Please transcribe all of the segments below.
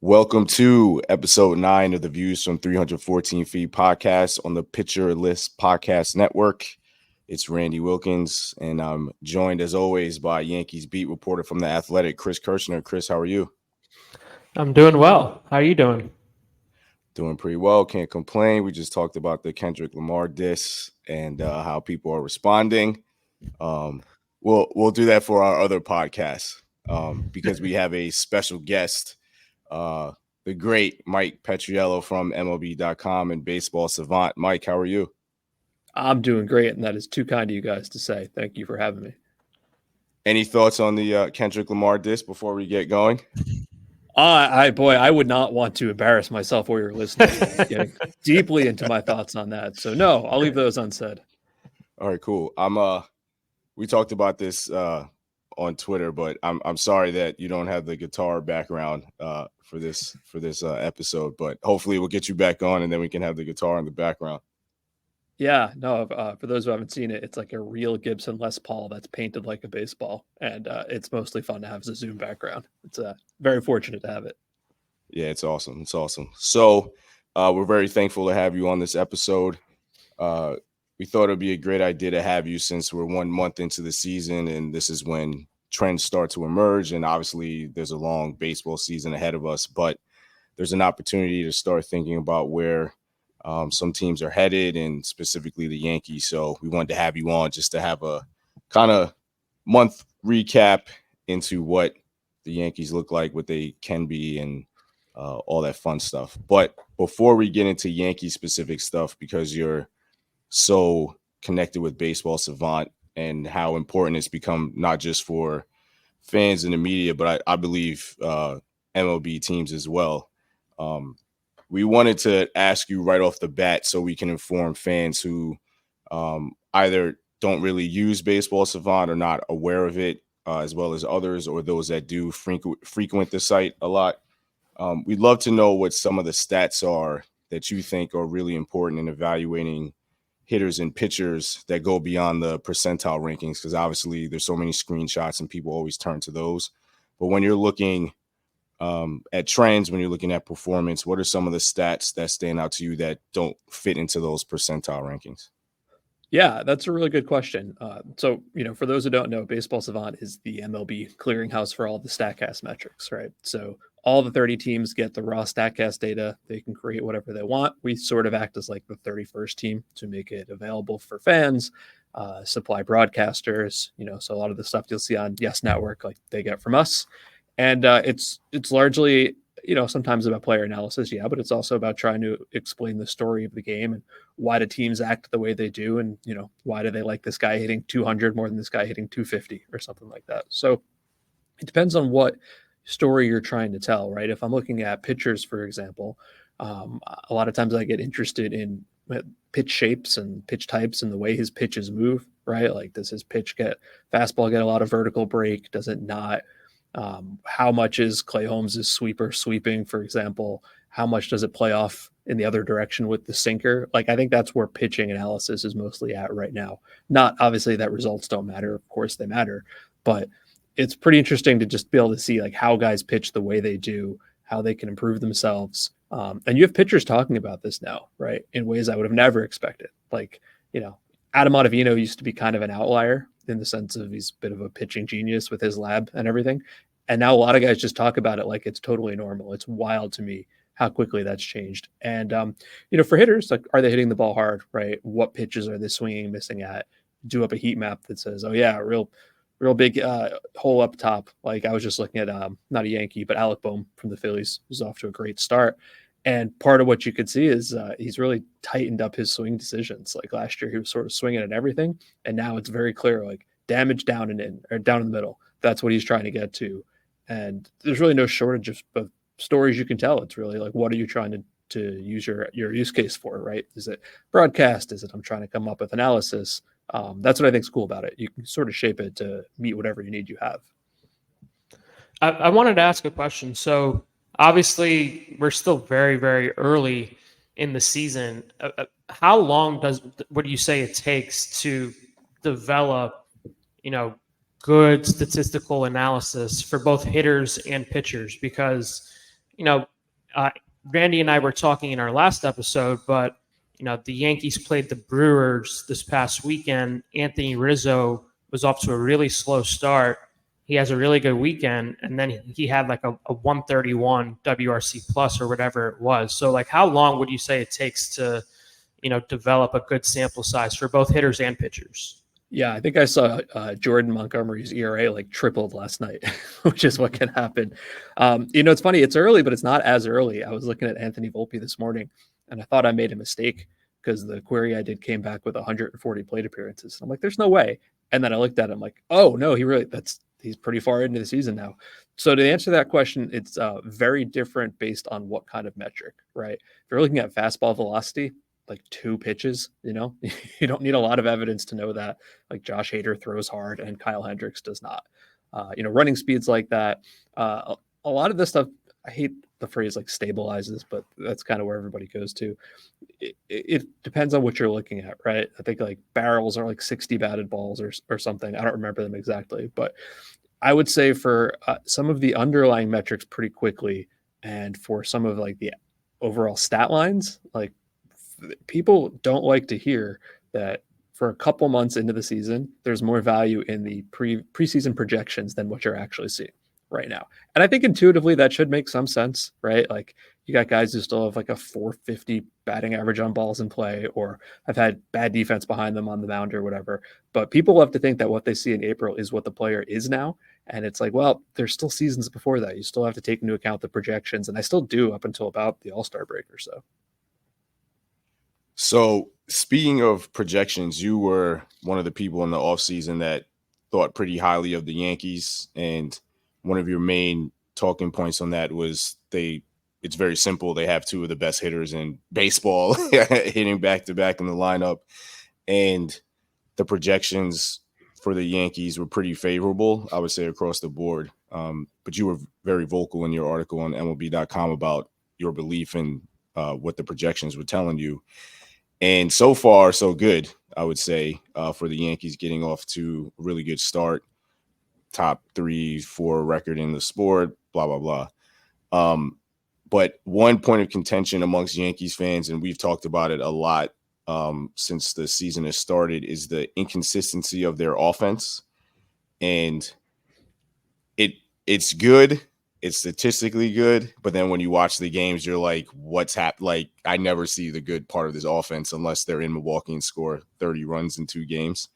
Welcome to episode 9 of the Views from 314 Feet podcast on the Pitcher List Podcast Network. It's Randy Wilkins, and I'm joined as always by Yankees beat reporter from The Athletic, Chris Kirshner. Chris, how are you? I'm doing well. How are you doing? Doing pretty well. Can't complain. We just talked about the Kendrick Lamar diss and how people are responding. We'll do that for our other podcasts because we have a special guest. The great Mike Petriello from MLB.com and Baseball Savant. Mike, how are you? I'm doing great, and that is too kind of you guys to say. Thank you for having me. Any thoughts on the Kendrick Lamar diss before we get going? I would not want to embarrass myself or your listeners getting deeply into my thoughts on that. So no, I'll leave those unsaid. All right, cool. We talked about this on Twitter, but I'm sorry that you don't have the guitar background for this episode, but hopefully we'll get you back on and then we can have the guitar in the background. Yeah, no, for those who haven't seen it, it's like a real Gibson Les Paul that's painted like a baseball, and it's mostly fun to have as a Zoom background. It's very fortunate to have it. Yeah, it's awesome. It's awesome. So we're very thankful to have you on this episode. We thought it'd be a great idea to have you since we're 1 month into the season, and this is when trends start to emerge. And obviously there's a long baseball season ahead of us, but there's an opportunity to start thinking about where some teams are headed, and specifically the Yankees. So we wanted to have you on just to have a kind of month recap into what the Yankees look like, what they can be, and all that fun stuff. But before we get into Yankee specific stuff, because you're so connected with Baseball Savant and how important it's become, not just for fans and the media, but I believe MLB teams as well. We wanted to ask you right off the bat so we can inform fans who either don't really use Baseball Savant or not aware of it, as well as others, or those that do frequent the site a lot. We'd love to know what some of the stats are that you think are really important in evaluating hitters and pitchers that go beyond the percentile rankings, because obviously there's so many screenshots and people always turn to those. But when you're looking at trends, when you're looking at performance, what are some of the stats that stand out to you that don't fit into those percentile rankings? Yeah, that's a really good question. So, for those who don't know, Baseball Savant is the MLB clearinghouse for all the StatCast metrics, right? So all the 30 teams get the raw StatCast data. They can create whatever they want. We sort of act as like the 31st team to make it available for fans, supply broadcasters, so a lot of the stuff you'll see on Yes Network, like they get from us. And it's largely, sometimes about player analysis, yeah, but it's also about trying to explain the story of the game and why do teams act the way they do, and why do they like this guy hitting 200 more than this guy hitting 250 or something like that. So it depends on what story you're trying to tell, right? If I'm looking at pitchers, for example, a lot of times I get interested in pitch shapes and pitch types and the way his pitches move, right? Like, does his fastball get a lot of vertical break? Does it not? How much is Clay Holmes' sweeper sweeping, for example? How much does it play off in the other direction with the sinker? Like, I think that's where pitching analysis is mostly at right now. Not obviously that results don't matter. Of course they matter, but it's pretty interesting to just be able to see like how guys pitch the way they do, how they can improve themselves. And you have pitchers talking about this now, right? In ways I would have never expected. Like, Adam Ottavino used to be kind of an outlier in the sense of he's a bit of a pitching genius with his lab and everything. And now a lot of guys just talk about it like it's totally normal. It's wild to me how quickly that's changed. And, for hitters, like, are they hitting the ball hard, right? What pitches are they swinging, missing at? Do up a heat map that says, oh yeah, real big hole up top. Like, I was just looking at, not a Yankee, but Alec Boehm from the Phillies was off to a great start. And part of what you could see is he's really tightened up his swing decisions. Like last year, he was sort of swinging at everything. And now it's very clear, like damage down and in, or down in the middle. That's what he's trying to get to. And there's really no shortage of stories you can tell. It's really like, what are you trying to use your use case for, right? Is it broadcast? Is it I'm trying to come up with analysis? That's what I think is cool about it. You can sort of shape it to meet whatever you need you have. I wanted to ask a question. So obviously we're still very, very early in the season. How long what do you say it takes to develop, good statistical analysis for both hitters and pitchers? Because, Randy and I were talking in our last episode, but the Yankees played the Brewers this past weekend. Anthony Rizzo was off to a really slow start. He has a really good weekend, and then he had like a 131 WRC plus or whatever it was. So, like, how long would you say it takes to, develop a good sample size for both hitters and pitchers? Yeah, I think I saw Jordan Montgomery's ERA like tripled last night, which is what can happen. It's funny. It's early, but it's not as early. I was looking at Anthony Volpe this morning, and I thought I made a mistake because the query I did came back with 140 plate appearances. I'm like, there's no way. And then I looked at him like, oh no, he's pretty far into the season now. So to answer that question, it's very different based on what kind of metric, right? If you're looking at fastball velocity, like 2 pitches, you don't need a lot of evidence to know that. Like Josh Hader throws hard and Kyle Hendricks does not. Running speeds like that. A lot of this stuff, I hate the phrase like stabilizes, but that's kind of where everybody goes to. It depends on what you're looking at, right? I think like barrels are like 60 batted balls or something. I don't remember them exactly, but I would say for some of the underlying metrics pretty quickly, and for some of like the overall stat lines, like people don't like to hear that for a couple months into the season, there's more value in the preseason projections than what you're actually seeing right now. And I think intuitively that should make some sense, right? Like you got guys who still have like a 450 batting average on balls in play, or have had bad defense behind them on the mound or whatever. But people love to think that what they see in April is what the player is now. And it's like, well, there's still seasons before that. You still have to take into account the projections. And I still do up until about the All-Star break or so. So speaking of projections, you were one of the people in the offseason that thought pretty highly of the Yankees. And one of your main talking points on that was it's very simple. They have 2 of the best hitters in baseball hitting back to back in the lineup. And the projections for the Yankees were pretty favorable, I would say, across the board. But you were very vocal in your article on MLB.com about your belief in what the projections were telling you. And so far, so good, I would say, for the Yankees getting off to a really good start, top 3-4 record in the sport, blah, blah, blah. But one point of contention amongst Yankees fans, and we've talked about it a lot since the season has started, is the inconsistency of their offense. And it's good. It's statistically good, but then when you watch the games, you're like, what's happened? Like, I never see the good part of this offense unless they're in Milwaukee and score 30 runs in 2 games.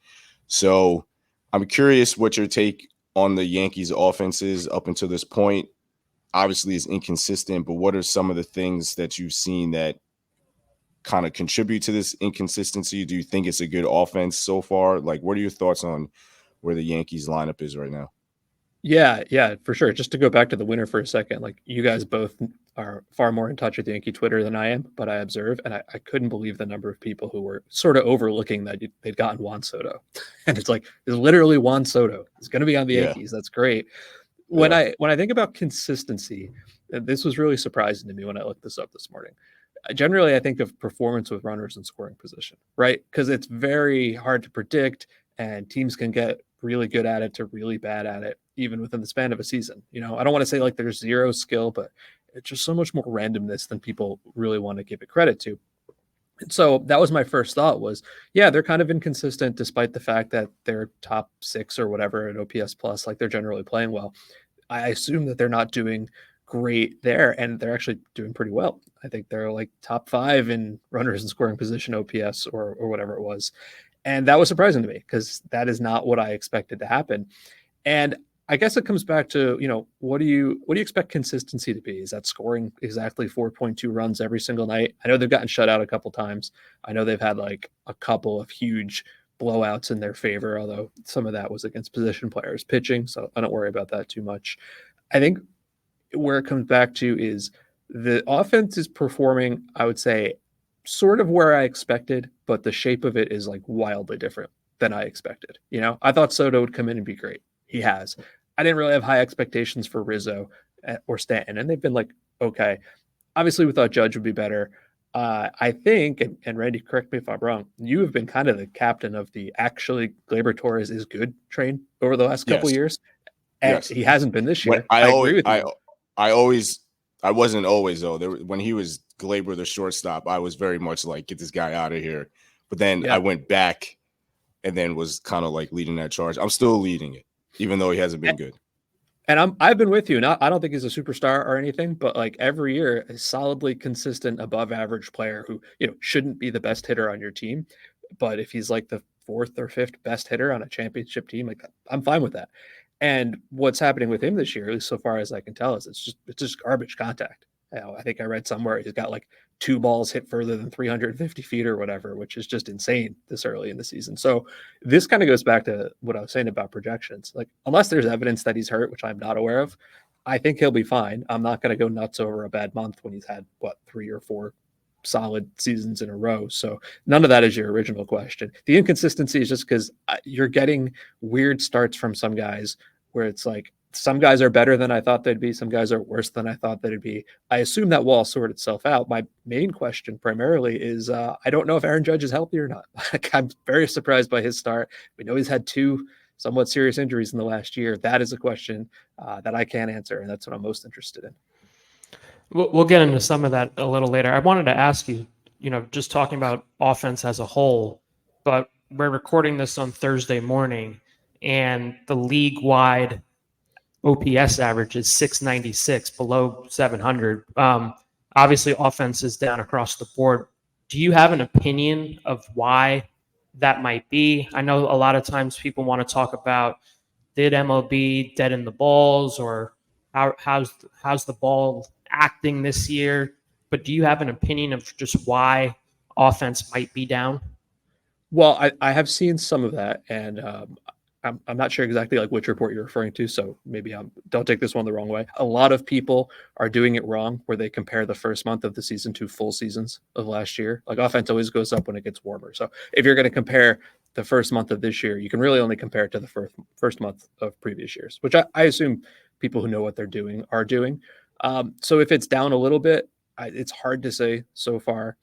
So I'm curious what your take on the Yankees offense is up until this point. Obviously, it's inconsistent, but what are some of the things that you've seen that kind of contribute to this inconsistency? Do you think it's a good offense so far? Like, what are your thoughts on where the Yankees lineup is right now? Yeah, for sure. Just to go back to the winner for a second, like you guys both are far more in touch with Yankee Twitter than I am, but I observe, and I couldn't believe the number of people who were sort of overlooking that they'd gotten Juan Soto. And it's like, it's literally Juan Soto. It's going to be on the Yankees. That's great. When I think about consistency, and this was really surprising to me when I looked this up this morning. Generally, I think of performance with runners in scoring position, right? Because it's very hard to predict, and teams can get really good at it to really bad at it, even within the span of a season. I don't want to say like there's zero skill, but it's just so much more randomness than people really want to give it credit to. And so that was my first thought was, yeah, they're kind of inconsistent despite the fact that they're top 6 or whatever at OPS plus, like they're generally playing well. I assume that they're not doing great there, and they're actually doing pretty well. I think they're like top 5 in runners in scoring position OPS or whatever it was. And that was surprising to me because that is not what I expected to happen. And I guess it comes back to, what do you expect consistency to be? Is that scoring exactly 4.2 runs every single night? I know they've gotten shut out a couple times. I know they've had like a couple of huge blowouts in their favor, although some of that was against position players pitching. So I don't worry about that too much. I think where it comes back to is the offense is performing, I would say, sort of where I expected, but the shape of it is like wildly different than I expected. I thought Soto would come in and be great. He has. I didn't really have high expectations for Rizzo or Stanton, and they've been like, okay. Obviously, we thought Judge would be better. I think, and Randy, correct me if I'm wrong, you have been kind of the captain of the actually Gleyber Torres is good train over the last couple of years. And he hasn't been this year. I agree with you. I always I wasn't always though. When he was Glaber, the shortstop, I was very much like, get this guy out of here. But then Yeah. I went back and then was kind of like leading that charge. I'm still leading it, even though he hasn't been good. And I've been with you. Not I don't think he's a superstar or anything, but like every year, a solidly consistent, above average player who shouldn't be the best hitter on your team, but if he's like the fourth or fifth best hitter on a championship team, like I'm fine with that. And what's happening with him this year, at least so far as I can tell, is it's just garbage contact. I think I read somewhere he's got like 2 balls hit further than 350 feet or whatever, which is just insane this early in the season. So this kind of goes back to what I was saying about projections. Like, unless there's evidence that he's hurt, which I'm not aware of, I think he'll be fine. I'm not going to go nuts over a bad month when he's had, 3 or 4 solid seasons in a row. So none of that is your original question. The inconsistency is just because you're getting weird starts from some guys where it's like, some guys are better than I thought they'd be. Some guys are worse than I thought they'd be. I assume that will all sort itself out. My main question primarily is I don't know if Aaron Judge is healthy or not. I'm very surprised by his start. We know he's had 2 somewhat serious injuries in the last year. That is a question that I can't answer, and that's what I'm most interested in. We'll get into some of that a little later. I wanted to ask you, just talking about offense as a whole, but we're recording this on Thursday morning, and the league-wide OPS average is 696, below 700. Obviously, offense is down across the board. Do you have an opinion of why that might be? I know a lot of times people want to talk about, did MLB dead in the balls, or how's the ball acting this year? But do you have an opinion of just why offense might be down? Well, I have seen some of that, and I'm not sure exactly like which report you're referring to, so maybe don't take this one the wrong way. A lot of people are doing it wrong, where they compare the first month of the season to full seasons of last year. Like, offense always goes up when it gets warmer. So if you're going to compare the first month of this year, you can really only compare it to the first month of previous years, which I assume people who know what they're doing are doing. So if it's down a little bit, it's hard to say so far.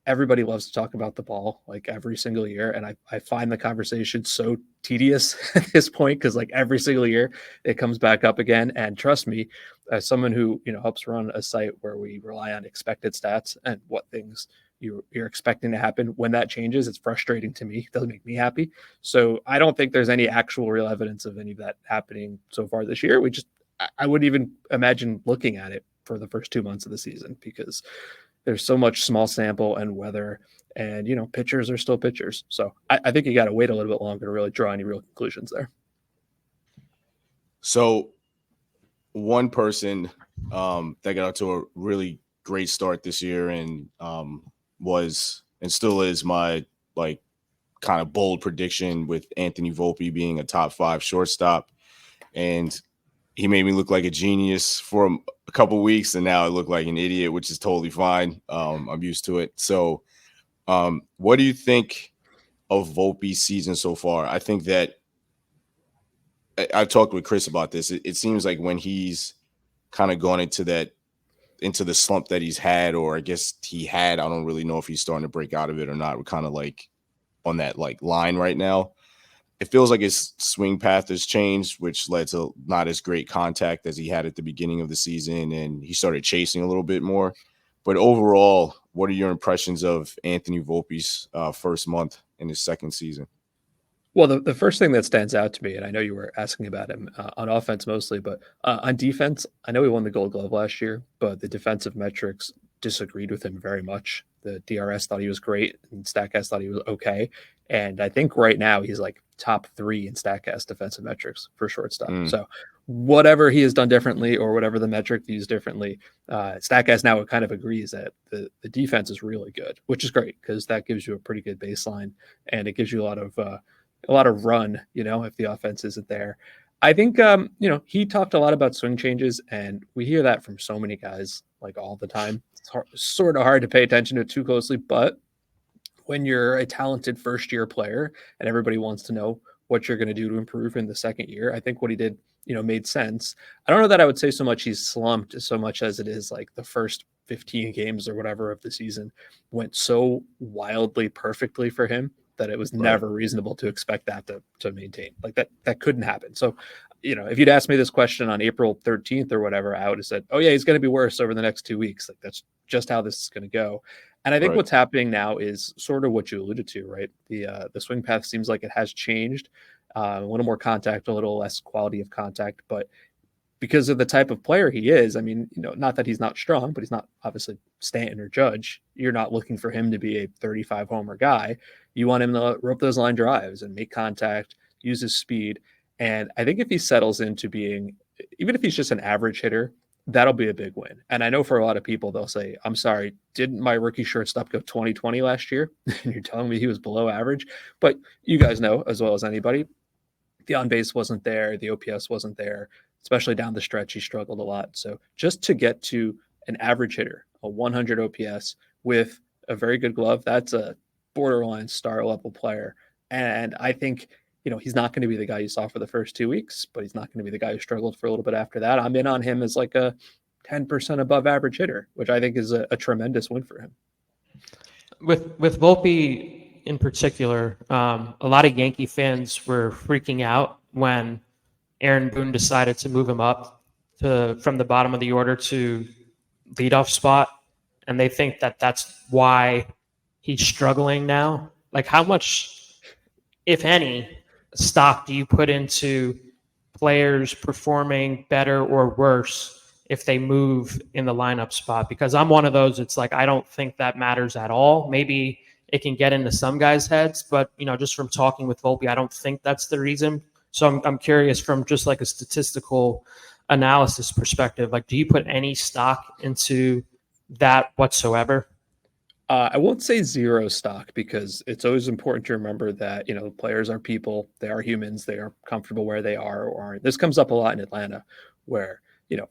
Everybody loves to talk about the ball like every single year. And I find the conversation so tedious at this point, because like every single year it comes back up again. And trust me, as someone who helps run a site where we rely on expected stats and what things you're expecting to happen, when that changes, it's frustrating to me. It doesn't make me happy. So I don't think there's any actual real evidence of any of that happening so far this year. I wouldn't even imagine looking at it for the first 2 months of the season, because there's so much small sample and weather, and pitchers are still pitchers. So I think you got to wait a little bit longer to really draw any real conclusions there. So one person that got out to a really great start this year and was and still is my like kind of bold prediction, with Anthony Volpe being a top 5 shortstop. And he made me look like a genius for a couple weeks, and now I look like an idiot, which is totally fine. I'm used to it. So what do you think of Volpe's season so far? I think that I've talked with Chris about this. It seems like when he's kind of gone into the slump that he's had, or I guess he had, I don't really know if he's starting to break out of it or not. We're kind of like on that like line right now. It feels like his swing path has changed, which led to not as great contact as he had at the beginning of the season, and he started chasing a little bit more. But overall, what are your impressions of Anthony Volpe's first month in his second season? Well, the first thing that stands out to me, and I know you were asking about him on offense mostly, but on defense, I know he won the Gold Glove last year, but the defensive metrics disagreed with him very much. The DRS thought he was great, and StatCast thought he was okay. And I think right now he's like top 3 in StatCast defensive metrics for shortstop. So whatever he has done differently, or whatever the metric used differently, StatCast now kind of agrees that the defense is really good, which is great, because that gives you a pretty good baseline, and it gives you a lot of run, if the offense isn't there. I think, he talked a lot about swing changes, and we hear that from so many guys like all the time. It's sort of hard to pay attention to it too closely, but when you're a talented first-year player and everybody wants to know what you're going to do to improve in the second year, I think what he did, made sense. I don't know that I would say so much he's slumped so much as it is like the first 15 games or whatever of the season went so wildly perfectly for him that it was never reasonable to expect that to maintain. Like that couldn't happen. So if you'd asked me this question on April 13th or whatever, I would have said, oh yeah, he's going to be worse over the next 2 weeks. Like that's just how this is going to go. And I think Right. what's happening now is sort of what you alluded to, right? The swing path seems like it has changed, a little more contact, a little less quality of contact, but because of the type of player he is, I mean, not that he's not strong, but he's not obviously Stanton or Judge. You're not looking for him to be a 35 homer guy. You want him to rope those line drives and make contact, use his speed. And I think if he settles into being, even if he's just an average hitter, that'll be a big win. And I know for a lot of people, they'll say, I'm sorry, didn't my rookie shortstop go 2020 last year? And you're telling me he was below average. But you guys know as well as anybody, the on base wasn't there, the OPS wasn't there, especially down the stretch. He struggled a lot. So just to get to an average hitter, a 100 OPS with a very good glove, that's a borderline star level player. And I think, he's not going to be the guy you saw for the first 2 weeks, but he's not going to be the guy who struggled for a little bit after that. I'm in on him as like a 10% above average hitter, which I think is a tremendous win for him. With Volpe in particular, a lot of Yankee fans were freaking out when Aaron Boone decided to move him up from the bottom of the order to leadoff spot, and they think that that's why he's struggling now. Like, how much, if any, stock do you put into players performing better or worse if they move in the lineup spot? Because I'm one of those, it's like I don't think that matters at all. Maybe it can get into some guys' heads, but just from talking with Volpe, I don't think that's the reason. So I'm curious from just like a statistical analysis perspective, like do you put any stock into that whatsoever? I won't say zero stock because it's always important to remember that, players are people, they are humans, they are comfortable where they are or aren't. This comes up a lot in Atlanta where,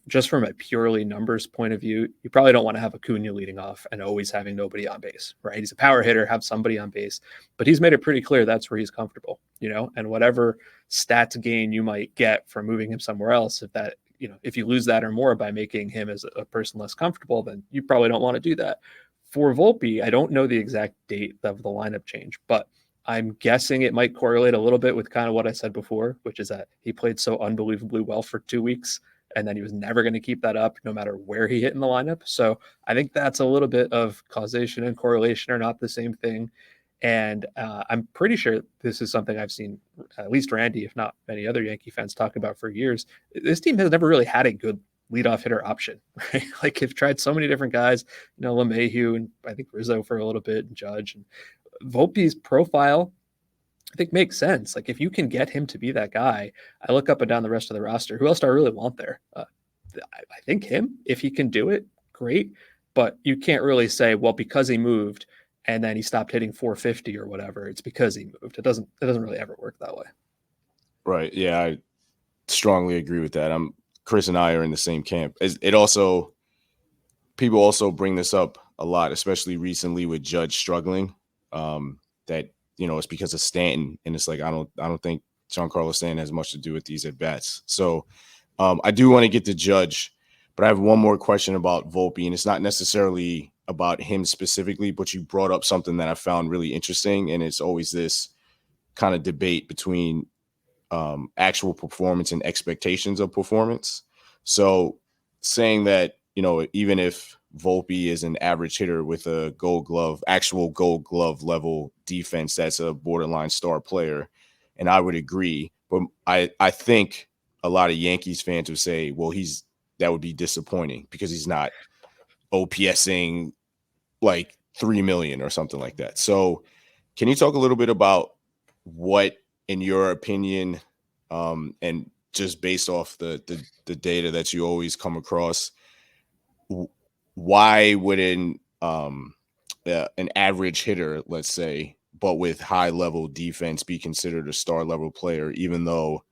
just from a purely numbers point of view, you probably don't want to have Acuna leading off and always having nobody on base, right? He's a power hitter, have somebody on base, but he's made it pretty clear that's where he's comfortable, and whatever stats gain you might get from moving him somewhere else, if you lose that or more by making him as a person less comfortable, then you probably don't want to do that. For Volpe, I don't know the exact date of the lineup change, but I'm guessing it might correlate a little bit with kind of what I said before, which is that he played so unbelievably well for 2 weeks, and then he was never going to keep that up no matter where he hit in the lineup. So I think that's a little bit of causation and correlation are not the same thing. And I'm pretty sure this is something I've seen at least Randy, if not many other Yankee fans, talk about for years. This team has never really had a good leadoff hitter option, right? Like they've tried so many different guys, LeMahieu and I think Rizzo for a little bit and Judge, and Volpe's profile, I think makes sense. Like if you can get him to be that guy, I look up and down the rest of the roster. Who else do I really want there? I think him, if he can do it, great. But you can't really say, well, because he moved and then he stopped hitting 450 or whatever, it's because he moved. It doesn't really ever work that way. Right. Yeah, I strongly agree with that. Chris and I are in the same camp. People also bring this up a lot, especially recently with Judge struggling. That it's because of Stanton, and it's like I don't think Giancarlo Stanton has much to do with these at bats. So I do want to get to Judge, but I have one more question about Volpe, and it's not necessarily about him specifically, but you brought up something that I found really interesting, and it's always this kind of debate between actual performance and expectations of performance. So saying that, even if Volpe is an average hitter with a actual gold glove level defense, that's a borderline star player. And I would agree, but I think a lot of Yankees fans would say, well, that would be disappointing because he's not OPSing like 3 million or something like that. So can you talk a little bit about what, in your opinion, and just based off the data that you always come across, why would an average hitter, let's say, but with high level defense, be considered a star level player, even though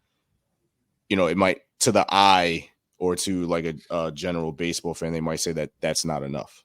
it might, to the eye or to like a general baseball fan, they might say that that's not enough?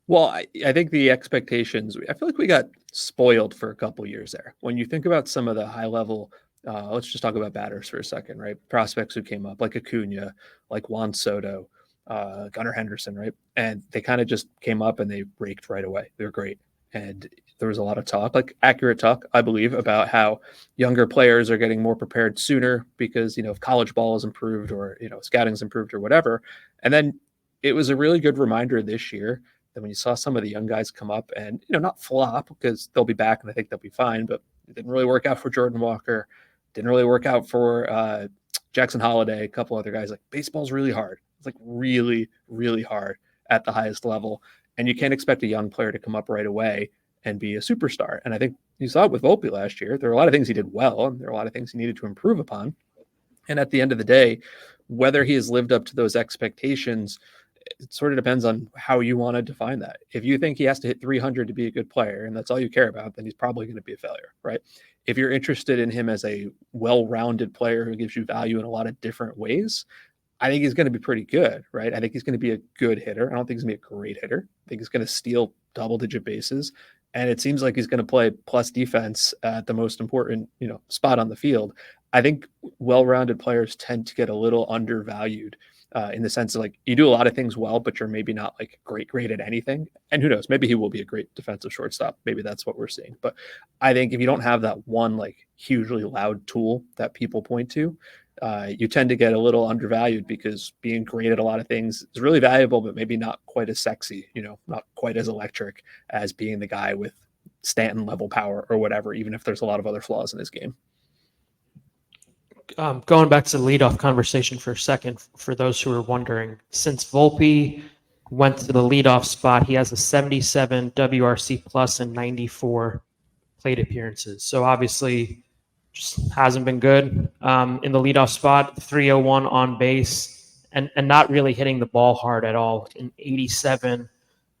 Well, I think the expectations, I feel like we got spoiled for a couple years there. When you think about some of the high level, let's just talk about batters for a second, right? Prospects who came up like Acuna, like Juan Soto, Gunnar Henderson, right? And they kind of just came up and they raked right away. They're great. And there was a lot of talk, like accurate talk, I believe, about how younger players are getting more prepared sooner because, if college ball has improved or, scouting's improved or whatever. And then it was a really good reminder this year that when you saw some of the young guys come up and, not flop because they'll be back and I think they'll be fine, but it didn't really work out for Jordan Walker. Didn't really work out for Jackson Holiday, a couple other guys. Like, baseball's really hard. It's like really, really hard at the highest level. And you can't expect a young player to come up right away and be a superstar. And I think you saw it with Volpe last year. There were a lot of things he did well, and there are a lot of things he needed to improve upon. And at the end of the day, whether he has lived up to those expectations, it sort of depends on how you want to define that. If you think he has to hit 300 to be a good player, and that's all you care about, then he's probably going to be a failure, right? If you're interested in him as a well-rounded player who gives you value in a lot of different ways, I think he's going to be pretty good, right? I think he's going to be a good hitter. I don't think he's going to be a great hitter. I think he's going to steal double-digit bases. And it seems like he's going to play plus defense at the most important, spot on the field. I think well-rounded players tend to get a little undervalued in the sense of, like, you do a lot of things well, but you're maybe not like great at anything. And who knows, maybe he will be a great defensive shortstop. Maybe that's what we're seeing. But I think if you don't have that one like hugely loud tool that people point to, you tend to get a little undervalued because being great at a lot of things is really valuable, but maybe not quite as sexy, not quite as electric as being the guy with Stanton level power or whatever, even if there's a lot of other flaws in his game. Going back to the leadoff conversation for a second, for those who are wondering, since Volpe went to the leadoff spot, he has a 77 WRC plus and 94 plate appearances. So obviously just hasn't been good in the leadoff spot, 301 on base, and not really hitting the ball hard at all, an 87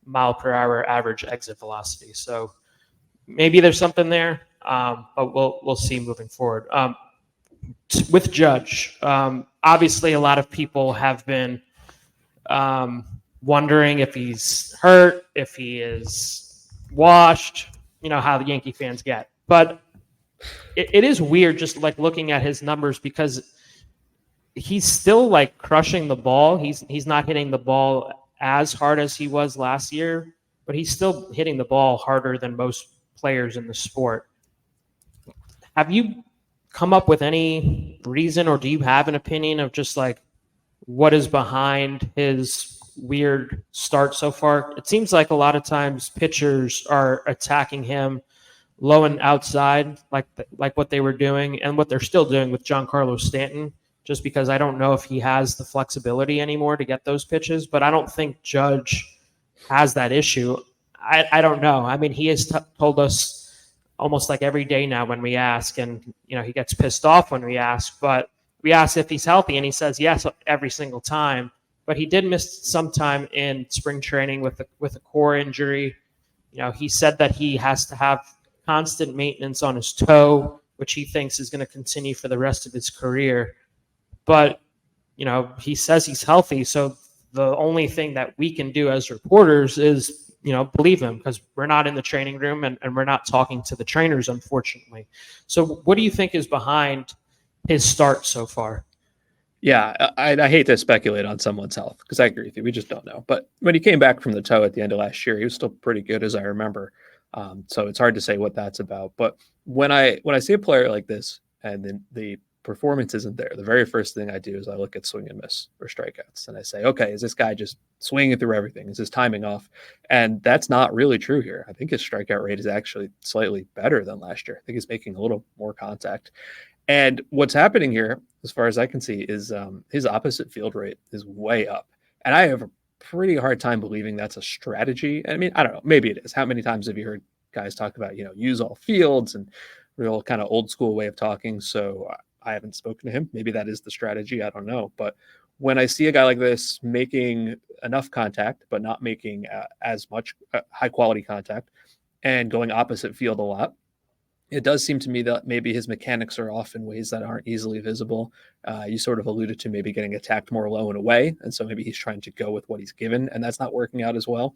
mile per hour average exit velocity. So maybe there's something there, but we'll see moving forward. With Judge, obviously a lot of people have been wondering if he's hurt, if he is washed, how the Yankee fans get. But it is weird just like looking at his numbers because he's still like crushing the ball. He's not hitting the ball as hard as he was last year, but he's still hitting the ball harder than most players in the sport. Have you come up with any reason, or do you have an opinion of just like what is behind his weird start so far? It seems like a lot of times pitchers are attacking him low and outside, like what they were doing and what they're still doing with Giancarlo Stanton, just because I don't know if he has the flexibility anymore to get those pitches, but I don't think Judge has that issue. I don't know. I mean, he has told us almost like every day now when we ask, and he gets pissed off when we ask, but we ask if he's healthy and he says yes every single time. But he did miss some time in spring training with a core injury. He said that he has to have constant maintenance on his toe, which he thinks is going to continue for the rest of his career. But he says he's healthy, so the only thing that we can do as reporters is believe him, because we're not in the training room and we're not talking to the trainers, unfortunately. So what do you think is behind his start so far? Yeah, I hate to speculate on someone's health because I agree with you. We just don't know. But when he came back from the toe at the end of last year, he was still pretty good, as I remember. So it's hard to say what that's about. But when I see a player like this and then the performance isn't there, the very first thing I do is I look at swing and miss or strikeouts, and I say, okay, is this guy just swinging through everything? Is his timing off? And that's not really true here. I think his strikeout rate is actually slightly better than last year. I think he's making a little more contact. And what's happening here, as far as I can see, is his opposite field rate is way up. And I have a pretty hard time believing that's a strategy. I mean, I don't know, maybe it is. How many times have you heard guys talk about, use all fields and real kind of old school way of talking? So I haven't spoken to him. Maybe that is the strategy. I don't know. But when I see a guy like this making enough contact, but not making as much high quality contact and going opposite field a lot, it does seem to me that maybe his mechanics are off in ways that aren't easily visible. You sort of alluded to maybe getting attacked more low and away. And so maybe he's trying to go with what he's given, and that's not working out as well.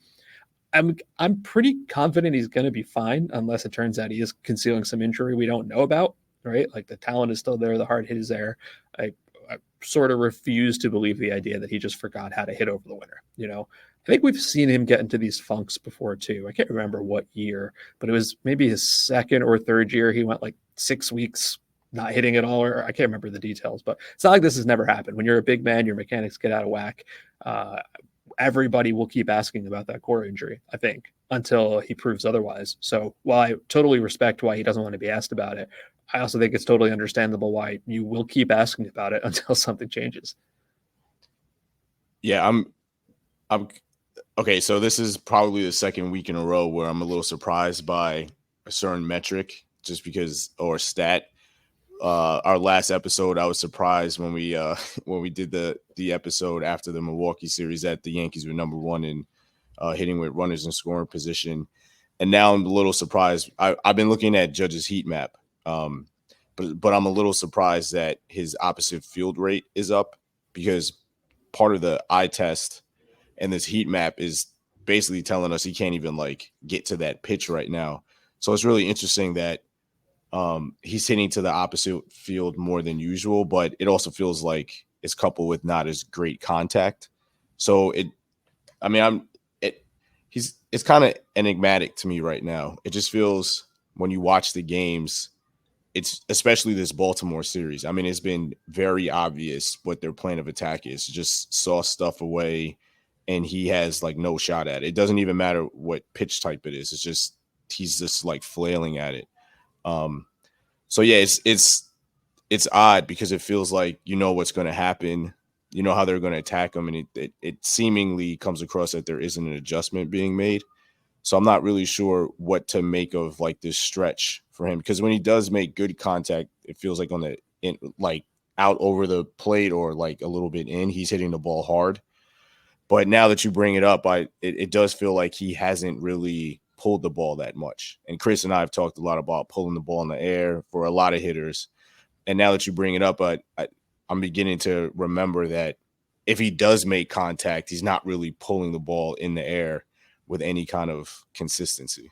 I'm pretty confident he's going to be fine, unless it turns out he is concealing some injury we don't know about, right? Like the talent is still there. The hard hit is there. sort of refuse to believe the idea that he just forgot how to hit over the winter. I think we've seen him get into these funks before too. I can't remember what year, but it was maybe his second or third year. He went like 6 weeks not hitting at all, or I can't remember the details, but it's not like this has never happened. When you're a big man, your mechanics get out of whack. Everybody will keep asking about that core injury, I think, until he proves otherwise. So while I totally respect why he doesn't want to be asked about it, I also think it's totally understandable why you will keep asking about it until something changes. Yeah, I'm okay. So this is probably the second week in a row where I'm a little surprised by a certain metric, just because, or stat. Our last episode, I was surprised when we did the episode after the Milwaukee series that the Yankees were number one in hitting with runners in scoring position, and now I'm a little surprised. I've been looking at Judge's heat map, but I'm a little surprised that his opposite field rate is up, because part of the eye test and this heat map is basically telling us he can't even like get to that pitch right now. So it's really interesting that he's hitting to the opposite field more than usual, but it also feels like it's coupled with not as great contact. So it's kind of enigmatic to me right now. It just feels, when you watch the games, it's especially this Baltimore series. I mean, it's been very obvious what their plan of attack is. Just saw stuff away, and he has like no shot at it. It doesn't even matter what pitch type it is. It's just, he's just like flailing at it. So yeah, it's odd, because it feels like what's going to happen, how they're going to attack him, and it seemingly comes across that there isn't an adjustment being made. So I'm not really sure what to make of like this stretch for him, because when he does make good contact, it feels like like out over the plate or like a little bit in, he's hitting the ball hard. But now that you bring it up, it does feel like he hasn't really pulled the ball that much. And Chris and I have talked a lot about pulling the ball in the air for a lot of hitters. And now that you bring it up, I'm beginning to remember that if he does make contact, he's not really pulling the ball in the air with any kind of consistency.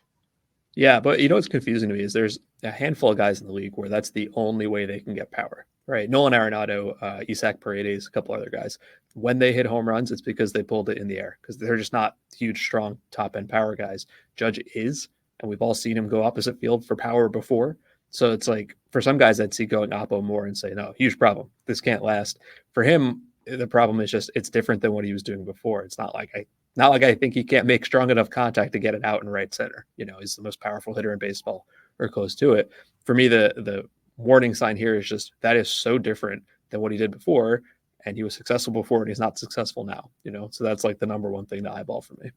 Yeah, but what's confusing to me is there's a handful of guys in the league where that's the only way they can get power, right? Nolan Arenado, Isaac Paredes, a couple other guys. When they hit home runs, it's because they pulled it in the air, because they're just not huge, strong, top-end power guys. Judge is, and we've all seen him go opposite field for power before. So it's like, for some guys, I'd see going oppo more and say, no, huge problem. This can't last. For him, the problem is just it's different than what he was doing before. It's not like I think he can't make strong enough contact to get it out in right center. He's the most powerful hitter in baseball, or close to it. For me, the warning sign here is just that is so different than what he did before, and he was successful before, and he's not successful now. So that's like the number one thing to eyeball for me.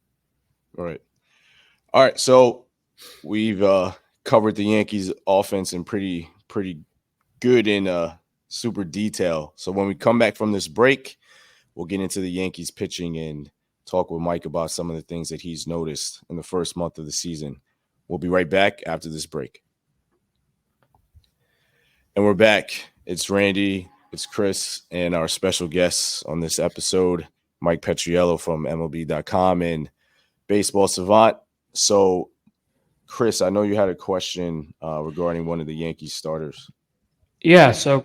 All right. So we've covered the Yankees offense in pretty good in super detail. So when we come back from this break, we'll get into the Yankees pitching and talk with Mike about some of the things that he's noticed in the first month of the season. We'll be right back after this break. And we're back. It's Randy, it's Chris, and our special guests on this episode, Mike Petriello from MLB.com and Baseball Savant. So, Chris, I know you had a question regarding one of the Yankees starters. Yeah, so,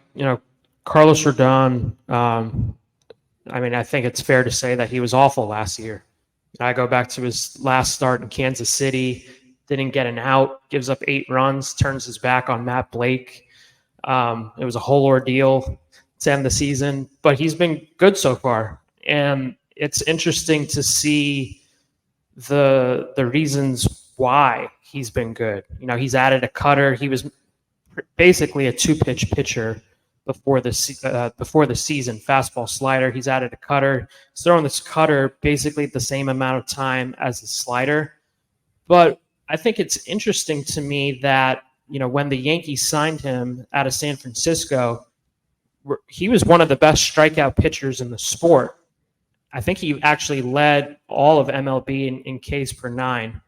Carlos Rodon, I think it's fair to say that he was awful last year. I go back to his last start in Kansas City, didn't get an out, gives up 8 runs, turns his back on Matt Blake. It was a whole ordeal to end the season, but he's been good so far. And it's interesting to see the reasons why he's been good. He's added a cutter. He was basically a 2-pitch pitcher before the season, fastball, slider. He's added a cutter. He's throwing this cutter basically at the same amount of time as the slider. But I think it's interesting to me that, when the Yankees signed him out of San Francisco, he was one of the best strikeout pitchers in the sport. I think he actually led all of MLB in Ks per 9.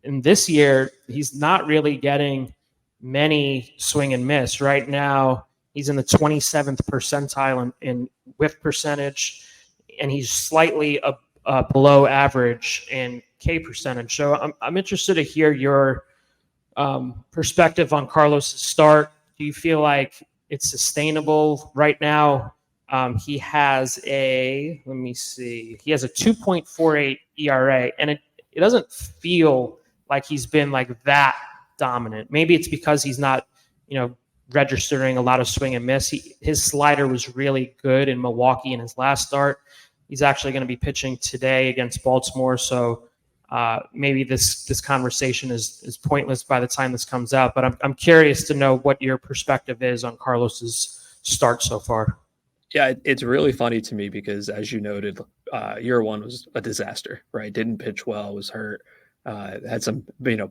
And this year, he's not really getting many swing and miss. Right now, he's in the 27th percentile in whiff percentage, and he's slightly below average in K percentage. So I'm interested to hear your perspective on Carlos' start. Do you feel like it's sustainable right now? He has let me see, he has a 2.48 ERA, and it doesn't feel like he's been like that dominant. Maybe it's because he's not, registering a lot of swing and miss. His slider was really good in Milwaukee in his last start. He's actually going to be pitching today against Baltimore, so maybe this conversation is pointless by the time this comes out. But I'm curious to know what your perspective is on Carlos's start so far. Yeah, it's really funny to me because, as you noted, year one was a disaster, right? Didn't pitch well, was hurt, had some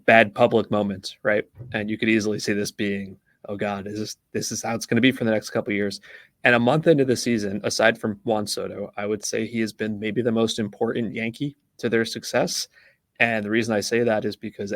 bad public moments, right? And you could easily see this being, oh God, this is how it's going to be for the next couple of years. And a month into the season, aside from Juan Soto, I would say he has been maybe the most important Yankee to their success. And the reason I say that is because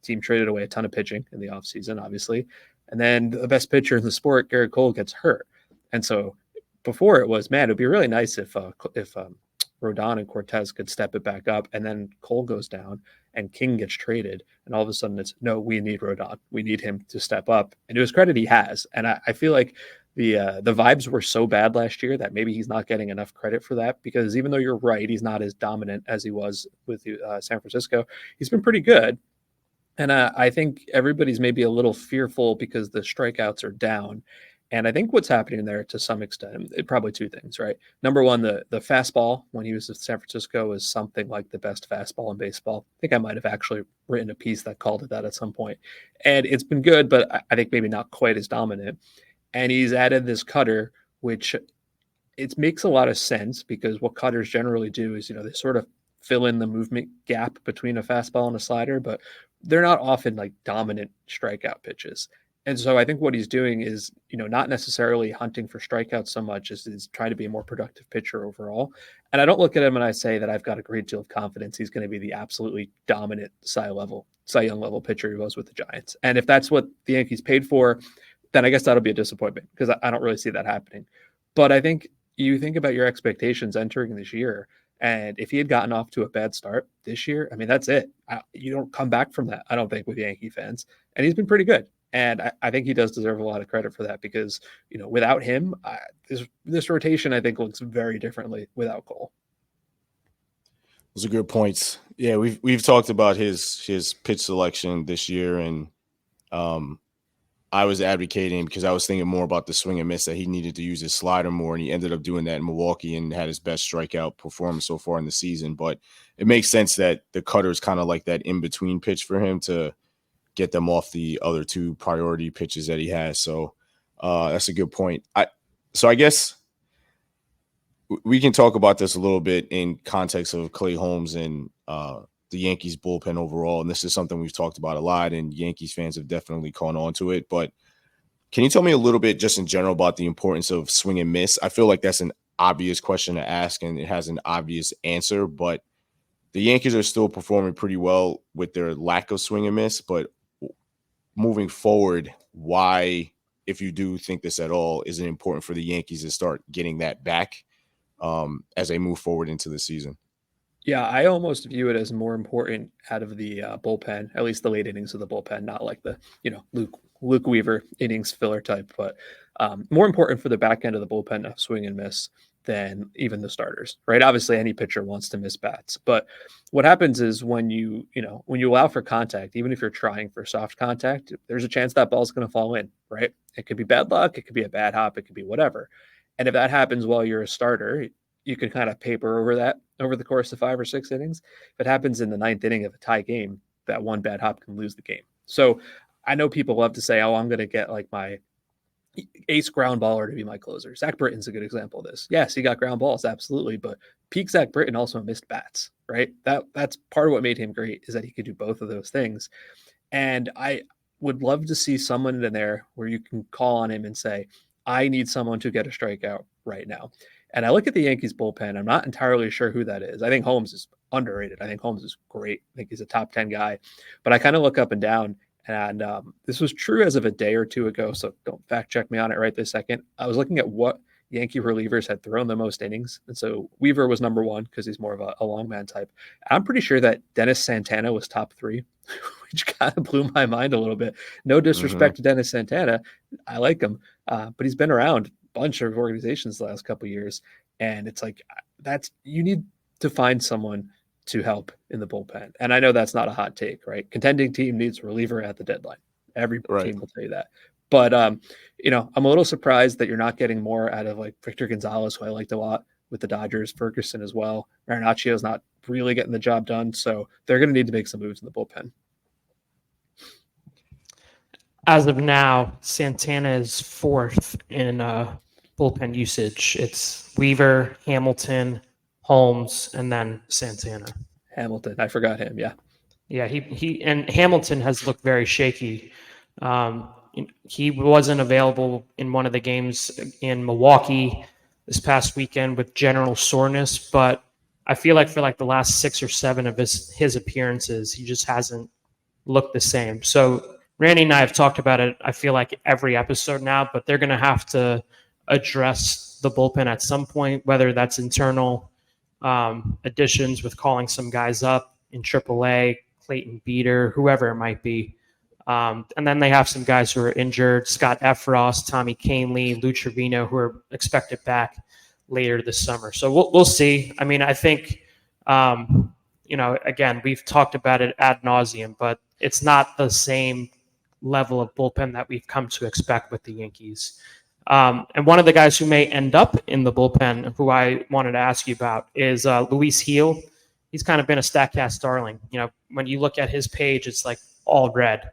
team traded away a ton of pitching in the offseason, obviously, and then the best pitcher in the sport, Garrett Cole, gets hurt, and so before it was, man, it'd be really nice if Rodon and Cortez could step it back up, and then Cole goes down and King gets traded, and all of a sudden it's, no, we need Rodon, we need him to step up. And to his credit, he has. And I feel like the vibes were so bad last year that maybe he's not getting enough credit for that, because even though you're right, he's not as dominant as he was with San Francisco, he's been pretty good. And I think everybody's maybe a little fearful because the strikeouts are down. And I think what's happening there to some extent, probably two things, right? Number one, the fastball when he was at San Francisco is something like the best fastball in baseball. I think I might have actually written a piece that called it that at some point. And it's been good, but I think maybe not quite as dominant. And he's added this cutter, which it makes a lot of sense because what cutters generally do is, they sort of fill in the movement gap between a fastball and a slider, but they're not often like dominant strikeout pitches. And so I think what he's doing is, not necessarily hunting for strikeouts so much as is trying to be a more productive pitcher overall. And I don't look at him and I say that I've got a great deal of confidence he's going to be the absolutely dominant Cy Young level pitcher he was with the Giants. And if that's what the Yankees paid for, then I guess that'll be a disappointment because I don't really see that happening. But I think you think about your expectations entering this year, and if he had gotten off to a bad start this year, I mean, that's it. You don't come back from that, I don't think, with Yankee fans. And he's been pretty good. And I think he does deserve a lot of credit for that because, without him, this rotation, I think, looks very differently without Cole. Those are good points. Yeah, we've talked about his pitch selection this year, and I was advocating because I was thinking more about the swing and miss, that he needed to use his slider more, and he ended up doing that in Milwaukee and had his best strikeout performance so far in the season. But it makes sense that the cutter is kind of like that in-between pitch for him to get them off the other two priority pitches that he has. So that's a good point. I guess we can talk about this a little bit in context of Clay Holmes and the Yankees bullpen overall. And this is something we've talked about a lot, and Yankees fans have definitely caught on to it. But can you tell me a little bit just in general about the importance of swing and miss? I feel like that's an obvious question to ask, and it has an obvious answer, but the Yankees are still performing pretty well with their lack of swing and miss. But moving forward, why, if you do think this at all, is it important for the Yankees to start getting that back as they move forward into the season? Yeah, I almost view it as more important out of the bullpen, at least the late innings of the bullpen, not like the, Luke Weaver innings filler type, but more important for the back end of the bullpen to swing and miss than even the starters, right? Obviously, any pitcher wants to miss bats, but what happens is when you allow for contact, even if you're trying for soft contact, there's a chance that ball's going to fall in, right? It could be bad luck, it could be a bad hop, it could be whatever. And if that happens while you're a starter, you can kind of paper over that over the course of 5 or 6 innings. If it happens in the 9th inning of a tie game, that one bad hop can lose the game. So I know people love to say, oh, I'm going to get like my ace ground baller to be my closer. Zach Britton's a good example of this. Yes, he got ground balls, absolutely, but peak Zach Britton also missed bats, right? That's part of what made him great, is that he could do both of those things. And I would love to see someone in there where you can call on him and say, I need someone to get a strikeout right now. And I look at the Yankees bullpen. I'm not entirely sure who that is. I think Holmes is underrated. I think Holmes is great. I think he's a top 10 guy. But I kind of look up and down. And this was true as of a day or two ago, so don't fact check me on it right this second. I was looking at what Yankee relievers had thrown the most innings. And so Weaver was number 1 because he's more of a long man type. I'm pretty sure that Dennis Santana was top 3, which kind of blew my mind a little bit. No disrespect to Dennis Santana. I like him, but he's been around bunch of organizations the last couple of years, and it's like you need to find someone to help in the bullpen. And I know that's not a hot take, right? Contending team needs a reliever at the deadline. Every Right. team will tell you that. But I'm a little surprised that you're not getting more out of like Victor Gonzalez, who I liked a lot with the Dodgers, Ferguson as well. Marinaccio not really getting the job done, so they're going to need to make some moves in the bullpen. As of now, Santana is fourth in bullpen usage. It's Weaver, Hamilton, Holmes, and then Santana. Hamilton, I forgot him. Yeah. Yeah, he and Hamilton has looked very shaky. He wasn't available in one of the games in Milwaukee this past weekend with general soreness, but I feel like for like the last 6 or 7 of his appearances, he just hasn't looked the same. So Randy and I have talked about it, I feel like every episode now, but they're going to have to address the bullpen at some point, whether that's internal additions with calling some guys up in AAA, Clayton Beater, whoever it might be. And then they have some guys who are injured, Scott Efros, Tommy Canley, Lou Trevino, who are expected back later this summer. So we'll see. I mean, I think, again, we've talked about it ad nauseum, but it's not the same level of bullpen that we've come to expect with the Yankees. And one of the guys who may end up in the bullpen, who I wanted to ask you about, is Luis Gil. He's kind of been a StatCast darling. When you look at his page, it's like all red.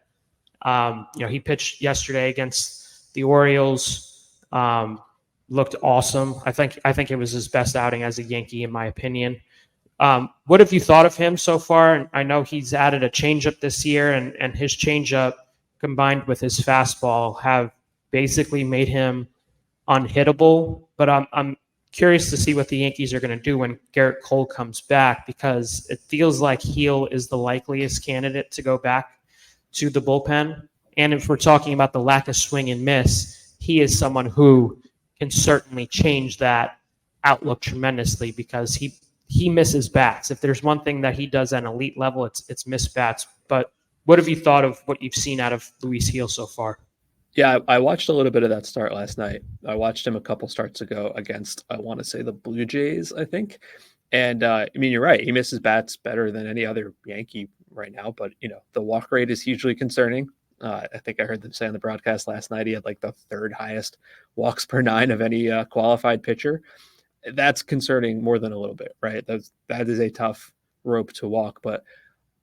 He pitched yesterday against the Orioles. Looked awesome. I think it was his best outing as a Yankee, in my opinion. What have you thought of him so far? I know he's added a changeup this year, and his changeup combined with his fastball have basically made him unhittable. But I'm curious to see what the Yankees are going to do when Garrett Cole comes back, because it feels like Gil is the likeliest candidate to go back to the bullpen. And if we're talking about the lack of swing and miss, he is someone who can certainly change that outlook tremendously, because he misses bats. If there's one thing that he does at an elite level, it's miss bats. But what have you thought of what you've seen out of Luis Gil so far? Yeah, I watched a little bit of that start last night. I watched him a couple starts ago against, I want to say, the Blue Jays, I think. And you're right. He misses bats better than any other Yankee right now. But, the walk rate is hugely concerning. I think I heard them say on the broadcast last night he had like the 3rd highest walks per 9 of any qualified pitcher. That's concerning more than a little bit, right? That is a tough rope to walk. But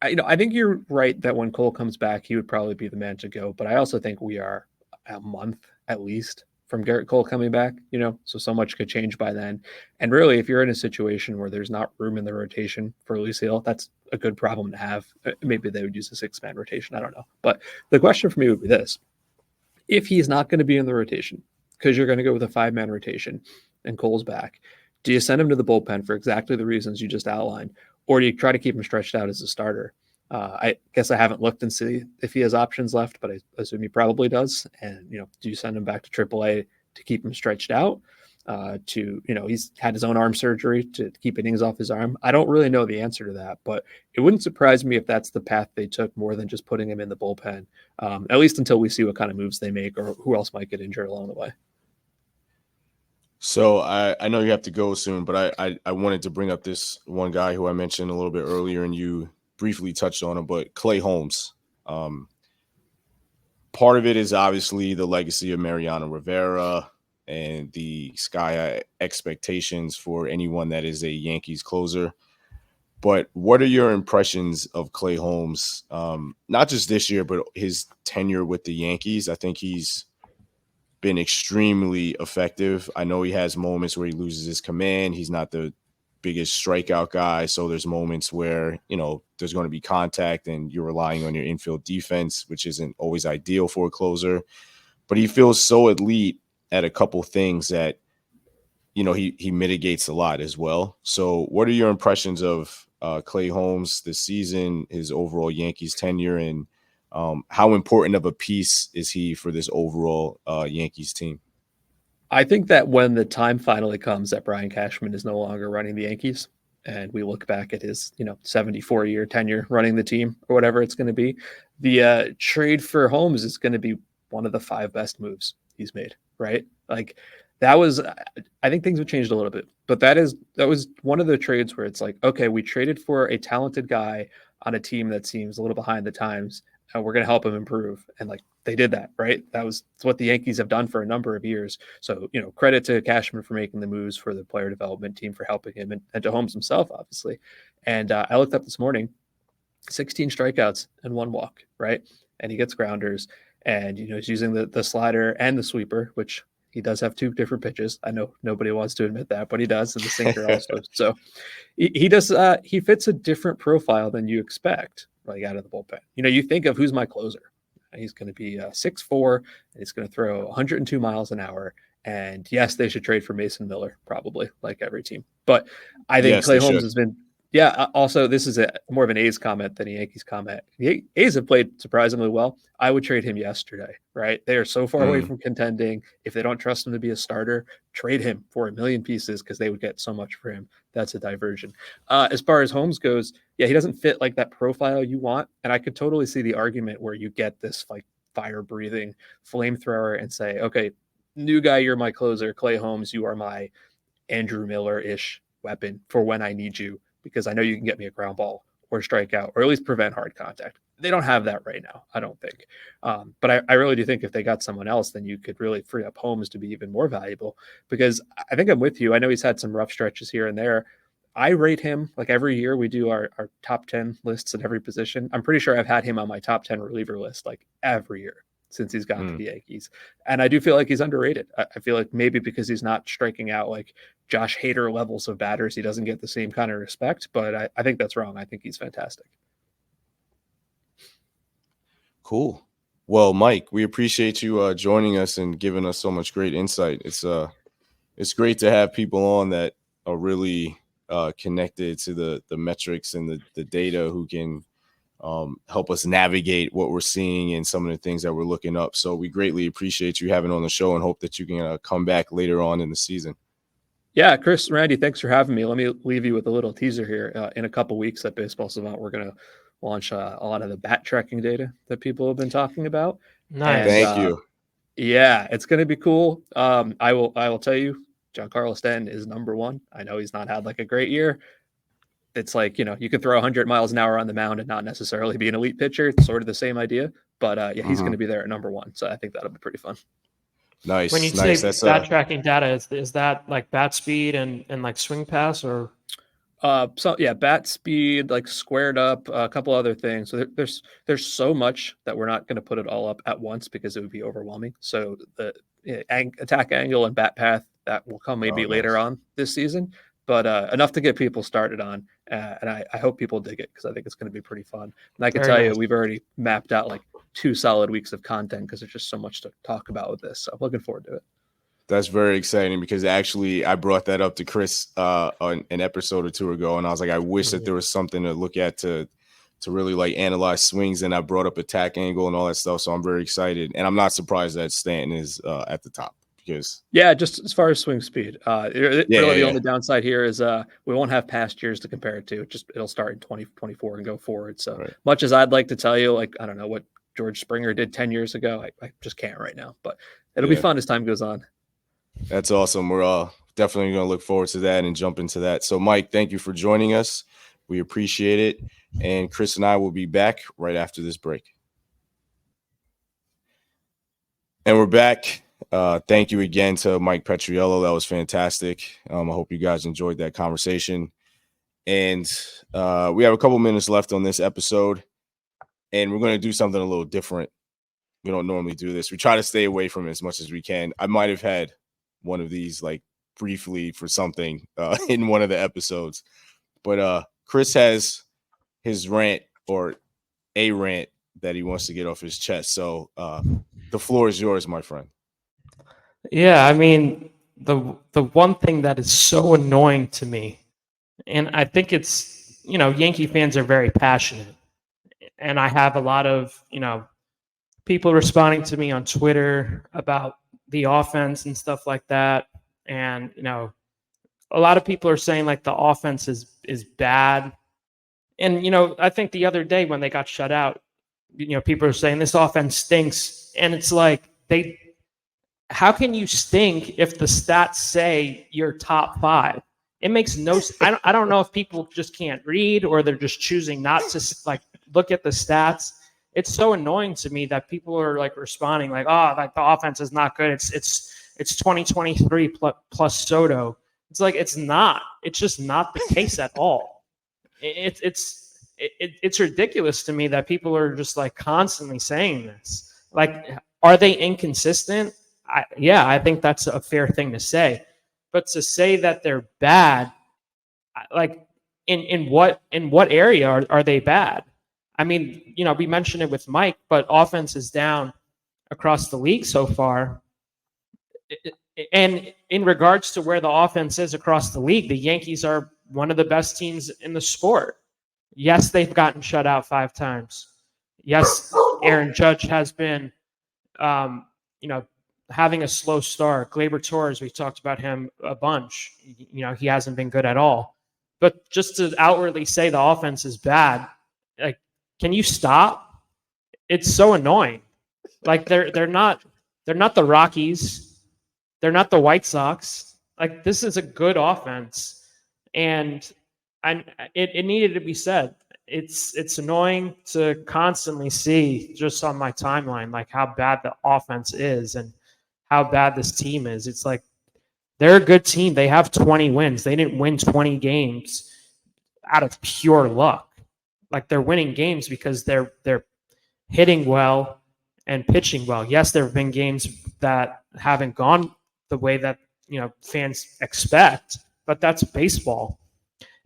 I think you're right that when Cole comes back, he would probably be the man to go. But I also think we are a month at least from Garrett Cole coming back, so much could change by then. And really, if you're in a situation where there's not room in the rotation for Luis Gil, that's a good problem to have. Maybe they would use a 6-man rotation. I don't know. But the question for me would be this. If he's not going to be in the rotation, because you're going to go with a 5-man rotation and Cole's back, do you send him to the bullpen for exactly the reasons you just outlined? Or do you try to keep him stretched out as a starter? I guess I haven't looked and see if he has options left, but I assume he probably does. And, do you send him back to AAA to keep him stretched out? He's had his own arm surgery to keep innings off his arm. I don't really know the answer to that, but it wouldn't surprise me if that's the path they took more than just putting him in the bullpen, at least until we see what kind of moves they make or who else might get injured along the way. So I know you have to go soon, but I wanted to bring up this one guy who I mentioned a little bit earlier, and you briefly touched on him, but Clay Holmes. Part of it is obviously the legacy of Mariano Rivera and the sky high expectations for anyone that is a Yankees closer. But what are your impressions of Clay Holmes? Not just this year, but his tenure with the Yankees. I think he's been extremely effective. I know he has moments where he loses his command. He's not the biggest strikeout guy. So there's moments where, there's going to be contact and you're relying on your infield defense, which isn't always ideal for a closer. But he feels so elite at a couple things that, he mitigates a lot as well. So what are your impressions of Clay Holmes this season, his overall Yankees tenure, and how important of a piece is he for this overall Yankees team? I think that when the time finally comes that Brian Cashman is no longer running the Yankees, and we look back at his 74-year tenure running the team or whatever it's going to be, the trade for Holmes is going to be one of the 5 best moves he's made, right? Like, That was, I think things have changed a little bit, but that was one of the trades where it's like, okay, we traded for a talented guy on a team that seems a little behind the times, and we're going to help him improve. And like they did that, right? That's what the Yankees have done for a number of years. So, credit to Cashman for making the moves, for the player development team for helping him, and to Holmes himself, obviously. And I looked up this morning, 16 strikeouts and 1 walk, right? And he gets grounders, and he's using the slider and the sweeper, which he does have 2 different pitches. I know nobody wants to admit that, but he does, and the sinker also. So he does. He fits a different profile than you expect, like out of the bullpen. You think of who's my closer. He's going to be 6'4", and he's going to throw 102 miles an hour. And yes, they should trade for Mason Miller, probably, like every team. But I think Yes, Clay they Holmes should. has been. Yeah. Also, this is more of an A's comment than a Yankees comment. The A's have played surprisingly well. I would trade him yesterday. Right? They are so far away from contending. If they don't trust him to be a starter, trade him for 1 million pieces, because they would get so much for him. That's a diversion. As far as Holmes goes, yeah, he doesn't fit like that profile you want. And I could totally see the argument where you get this like fire breathing flamethrower and say, okay, new guy, you're my closer. Clay Holmes, you are my Andrew Miller-ish weapon for when I need you, because I know you can get me a ground ball or strike out, or at least prevent hard contact. They don't have that right now, I don't think. But I really do think if they got someone else, then you could really free up Holmes to be even more valuable, because I think I'm with you. I know he's had some rough stretches here and there. I rate him, like every year we do our top 10 lists at every position. I'm pretty sure I've had him on my top 10 reliever list like every year since he's gone to the Yankees. And I do feel like he's underrated. I feel like maybe because he's not striking out like Josh Hader levels of batters, he doesn't get the same kind of respect, but I think that's wrong. I think he's fantastic. Cool. Well, Mike, we appreciate you joining us and giving us so much great insight. It's great to have people on that are really connected to the metrics and the data, who can help us navigate what we're seeing and some of the things that we're looking up. So we greatly appreciate you having on the show, and hope that you can come back later on in the season. Yeah, Chris, Randy, thanks for having me. Let me leave you with a little teaser here. In a couple weeks at Baseball Savant, we're going to launch a lot of the bat tracking data that people have been talking about. Nice. Thank you. Yeah, it's going to be cool. I will tell you, Giancarlo Stanton is number 1. I know he's not had like a great year. It's like, you can throw 100 miles an hour on the mound and not necessarily be an elite pitcher. It's sort of the same idea, but yeah, he's going to be there at number 1. So I think that'll be pretty fun. Nice. When you nice. say That's bat tracking data, is that like bat speed and like swing pass, or? So yeah, bat speed, like squared up, a couple other things. So there's so much that we're not going to put it all up at once, because it would be overwhelming. So the attack angle and bat path, that will come maybe later on this season, but enough to get people started on. And I hope people dig it, because I think it's going to be pretty fun. And I can tell you, we've already mapped out like 2 solid weeks of content, because there's just so much to talk about with this. So I'm looking forward to it. That's very exciting, because actually I brought that up to Chris on an episode or 2 ago, and I was like, I wish that there was something to look at to really like analyze swings, and I brought up attack angle and all that stuff. So I'm very excited, and I'm not surprised that Stanton is at the top, because just as far as swing speed, the only downside here is we won't have past years to compare it to. It'll start in 2024 and go forward. So much as I'd like to tell you, like, I don't know what George Springer did 10 years ago, I just can't right now, but it'll be fun as time goes on. That's awesome. We're definitely going to look forward to that and jump into that. So, Mike, thank you for joining us. We appreciate it. And Chris and I will be back right after this break. And we're back. Thank you again to Mike Petriello. That was fantastic. I hope you guys enjoyed that conversation. And we have a couple minutes left on this episode, and we're going to do something a little different. We don't normally do this. We try to stay away from it as much as we can. I might have had one of these like briefly for something in one of the episodes, but Chris has his rant, or a rant, that he wants to get off his chest. So the floor is yours, my friend. Yeah, I mean, the one thing that is so annoying to me, and I think it's, Yankee fans are very passionate, and I have a lot of, people responding to me on Twitter about the offense and stuff like that. And, a lot of people are saying like the offense is bad. And, I think the other day when they got shut out, people are saying this offense stinks. And it's like how can you stink if the stats say you're top 5? It makes no sense. I don't know if people just can't read or they're just choosing not to like look at the stats. It's so annoying to me that people are like responding like, oh, like the offense is not good. It's 2023 plus Soto. It's like it's not. It's just not the case at all. It's ridiculous to me that people are just like constantly saying this. Like, are they inconsistent? Yeah, I think that's a fair thing to say. But to say that they're bad, like in what area are they bad? I mean, we mentioned it with Mike, but offense is down across the league so far. And in regards to where the offense is across the league, the Yankees are one of the best teams in the sport. Yes, they've gotten shut out 5 times. Yes, Aaron Judge has been, um, having a slow start. Gleyber Torres, we talked about him a bunch. He hasn't been good at all. But just to outwardly say the offense is bad, like, can you stop? It's so annoying. Like they're not the Rockies. They're not the White Sox. Like, this is a good offense, and it needed to be said. It's annoying to constantly see just on my timeline like how bad the offense is and how bad this team is. It's like they're a good team. They have 20 wins. They didn't win 20 games out of pure luck. Like, they're winning games because they're hitting well and pitching well. Yes, there have been games that haven't gone the way that fans expect, but that's baseball.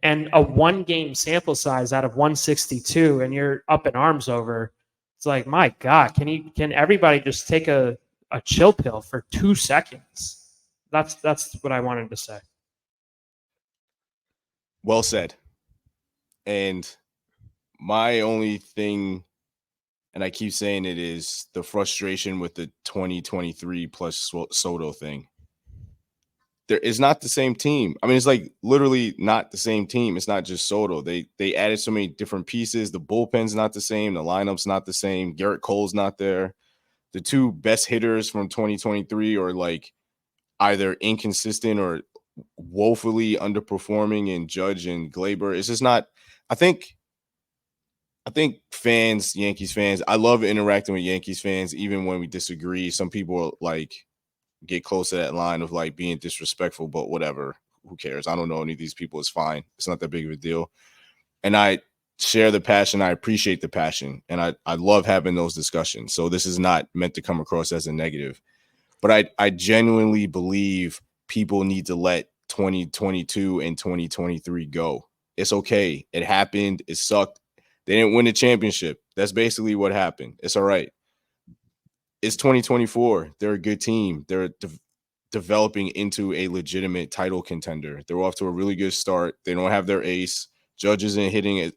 And a 1-game sample size out of 162, and you're up in arms over. It's like, my God, can everybody just take a chill pill for 2 seconds? That's what I wanted to say. Well said. And my only thing, and I keep saying it, is the frustration with the 2023 plus Soto thing. There is not the same team. I mean, it's like literally not the same team. It's not just Soto. They added so many different pieces. The bullpen's not the same. The lineup's not the same. Garrett Cole's not there. The 2 best hitters from 2023 are like either inconsistent or woefully underperforming in Judge and Gleyber. It's just not. I think fans, Yankees fans, I love interacting with Yankees fans, even when we disagree. Some people like get close to that line of like being disrespectful, but whatever. Who cares? I don't know any of these people. It's fine. It's not that big of a deal. And I share the passion. I appreciate the passion. And I love having those discussions. So this is not meant to come across as a negative. But I genuinely believe people need to let 2022 and 2023 go. It's okay. It happened. It sucked. They didn't win the championship. That's basically what happened. It's all right. It's 2024. They're a good team. They're developing into a legitimate title contender. They're off to a really good start. They don't have their ace. Judge isn't hitting it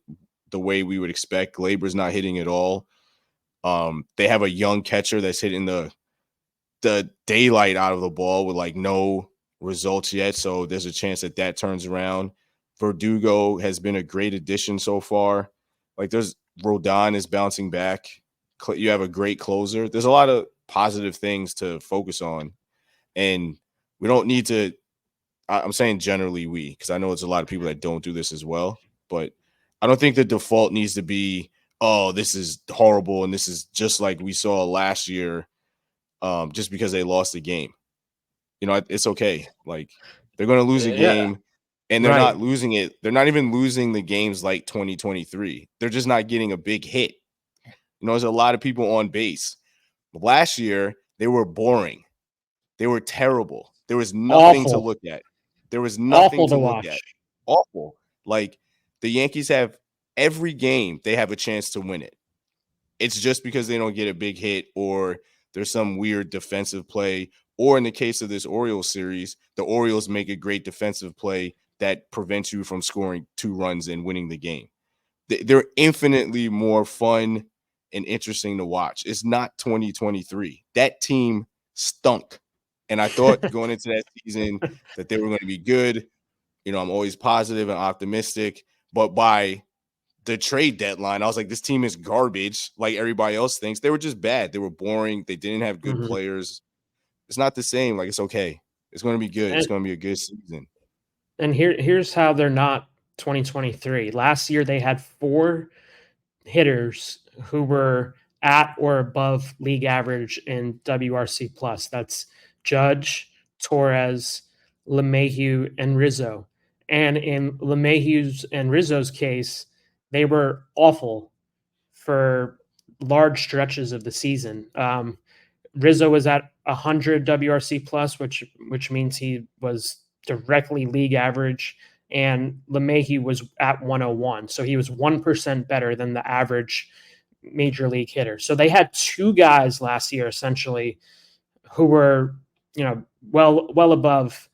the way we would expect. Glaber's not hitting at all. They have a young catcher that's hitting the daylight out of the ball with like no results yet. So there's a chance that turns around. Verdugo has been a great addition so far. Like, there's Rodon is bouncing back. You have a great closer. There's a lot of positive things to focus on. And we don't need to, I'm saying generally because I know there's a lot of people that don't do this as well. But I don't think the default needs to be, oh, this is horrible and this is just like we saw last year, just because they lost the game. It's okay. Like, they're going to lose a game, and they're not losing it. They're not even losing the games like 2023. They're just not getting a big hit. There's a lot of people on base. Last year, they were boring. They were terrible. There was nothing to look at. There was nothing to look at. Awful. Like, the Yankees have every game, they have a chance to win it. It's just because they don't get a big hit, or there's some weird defensive play, or in the case of this Orioles series, the Orioles make a great defensive play that prevents you from scoring 2 runs and winning the game. They're infinitely more fun and interesting to watch. It's not 2023. That team stunk. And I thought going into that season that they were going to be good. I'm always positive and optimistic, but by the trade deadline, I was like, this team is garbage. Like everybody else thinks. They were just bad. They were boring. They didn't have good players. it's not the same. Like, it's okay. It's going to be good. It's going to be a good season. And here's how they're not 2023. Last year they had 4 hitters who were at or above league average in WRC plus. That's Judge, Torres, LeMahieu, and Rizzo. And in LeMahieu's and Rizzo's case, they were awful for large stretches of the season. Rizzo was at 100 WRC plus, which means he was directly league average, and LeMahieu was at 101, so he was 1% better than the average major league hitter. So they had 2 guys last year essentially who were, well above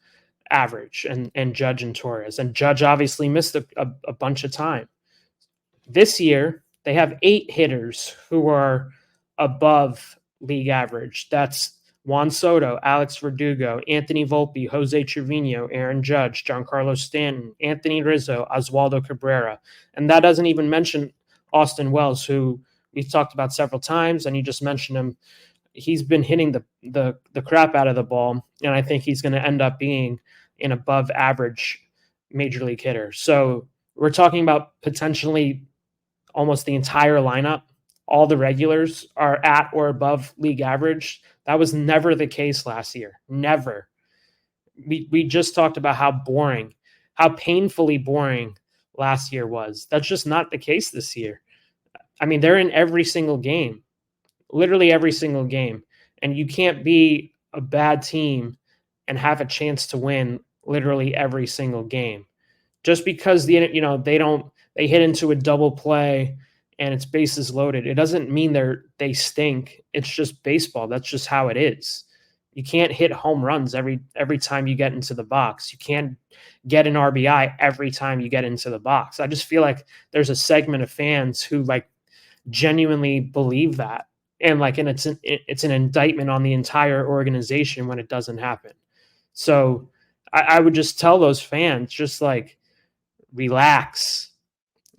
average, and Judge and Torres. And Judge obviously missed a bunch of time. This year they have 8 hitters who are above league average. That's Juan Soto, Alex Verdugo, Anthony Volpe, Jose Trevino, Aaron Judge, Giancarlo Stanton, Anthony Rizzo, Oswaldo Cabrera. And that doesn't even mention Austin Wells, who we've talked about several times, and you just mentioned him. He's been hitting the crap out of the ball, and I think he's going to end up being an above average major league hitter. So we're talking about potentially almost the entire lineup. All the regulars are at or above league average. That was never the case last year. Never. We just talked about how painfully boring last year was. That's just not the case this year. I mean, they're in every single game, literally every single game. And you can't be a bad team and have a chance to win literally every single game. Just because they hit into a double play and it's bases loaded, it doesn't mean they stink. It's just baseball. That's just how it is. You can't hit home runs every time you get into the box. You can't get an RBI every time you get into the box. I just feel like there's a segment of fans who genuinely believe that, and it's an indictment on the entire organization when it doesn't happen. So I would just tell those fans, just relax.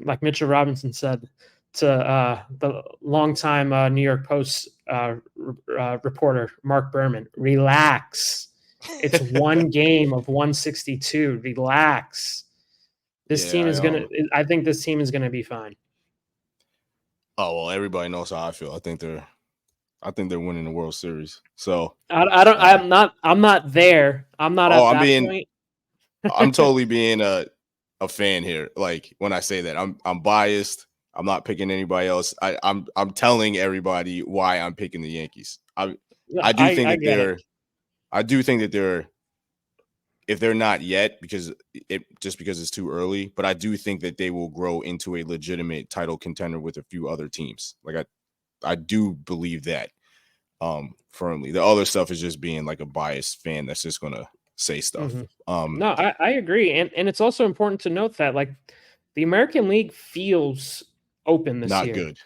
Like Mitchell Robinson said to the longtime New York Post reporter, Mark Berman, relax. It's one game of 162. Relax. This team is I think this team is going to be fine. Oh, well, everybody knows how I feel. I think they're winning the World Series. So I'm not there. I'm not at that point. I'm totally being a fan here. Like, when I say that, I'm biased. I'm not picking anybody else. I'm telling everybody why I'm picking the Yankees. I do think that they're, if they're not yet, because it's too early, but I do think that they will grow into a legitimate title contender with a few other teams. Like, I do believe that firmly. The other stuff is just being like a biased fan that's just gonna say stuff. Mm-hmm. No, I agree, and it's also important to note that the American League feels open this year. Not good.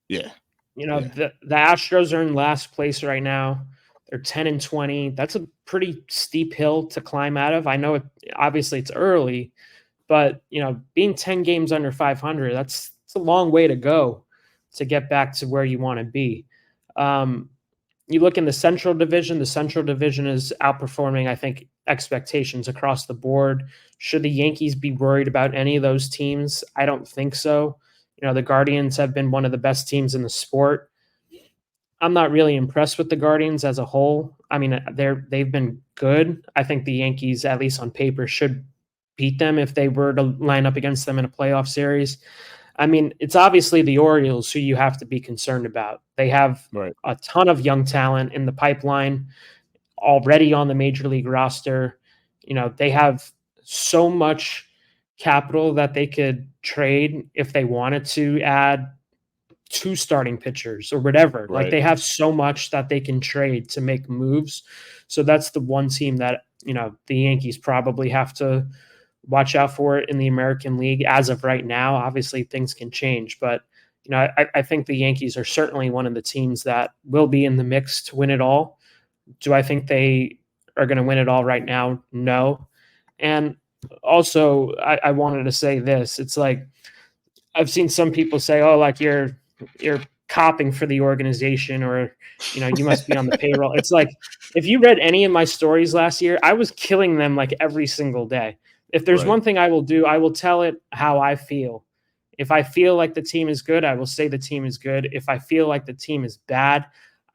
Yeah. The Astros are in last place right now. They're 10-20. That's a pretty steep hill to climb out of. I know obviously it's early, but being 10 games under 500, it's a long way to go to get back to where you want to be. You look in the Central Division. The Central Division is outperforming, I think, expectations across the board. Should the Yankees be worried about any of those teams? I don't think so. The Guardians have been one of the best teams in the sport. I'm not really impressed with the Guardians as a whole. I mean, they've been good. I think the Yankees, at least on paper, should beat them if they were to line up against them in a playoff series. I mean, it's obviously the Orioles who you have to be concerned about. They have a ton of young talent in the pipeline already on the major league roster. They have so much capital that they could trade if they wanted to add 2 starting pitchers or whatever. Right. They have so much that they can trade to make moves. So that's the one team that, the Yankees probably have to watch out for in the American League as of right now. Obviously things can change, but I think the Yankees are certainly one of the teams that will be in the mix to win it all. Do I think they are going to win it all right now? No. And also I wanted to say this. It's I've seen some people say, oh, you're copping for the organization, or, you must be on the payroll. It's if you read any of my stories last year, I was killing them like every single day. If there's Right. one thing I will do, I will tell it how I feel. If I feel like the team is good, I will say the team is good. If I feel like the team is bad,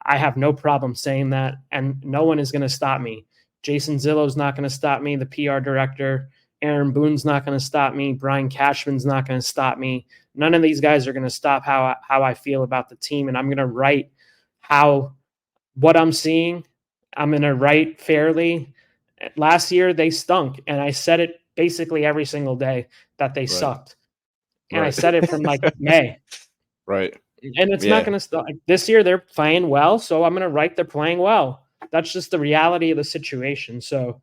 I have no problem saying that, and no one is going to stop me. Jason Zillow's not going to stop me, the PR director. Aaron Boone's not going to stop me. Brian Cashman's not going to stop me. None of these guys are going to stop how I feel about the team, and I'm going to write what I'm seeing. I'm going to write fairly. Last year they stunk, and I said it basically every single day that they sucked. And I said it from like May. Right. And it's not going to stop. This year they're playing well, so I'm going to write they're playing well. That's just the reality of the situation. So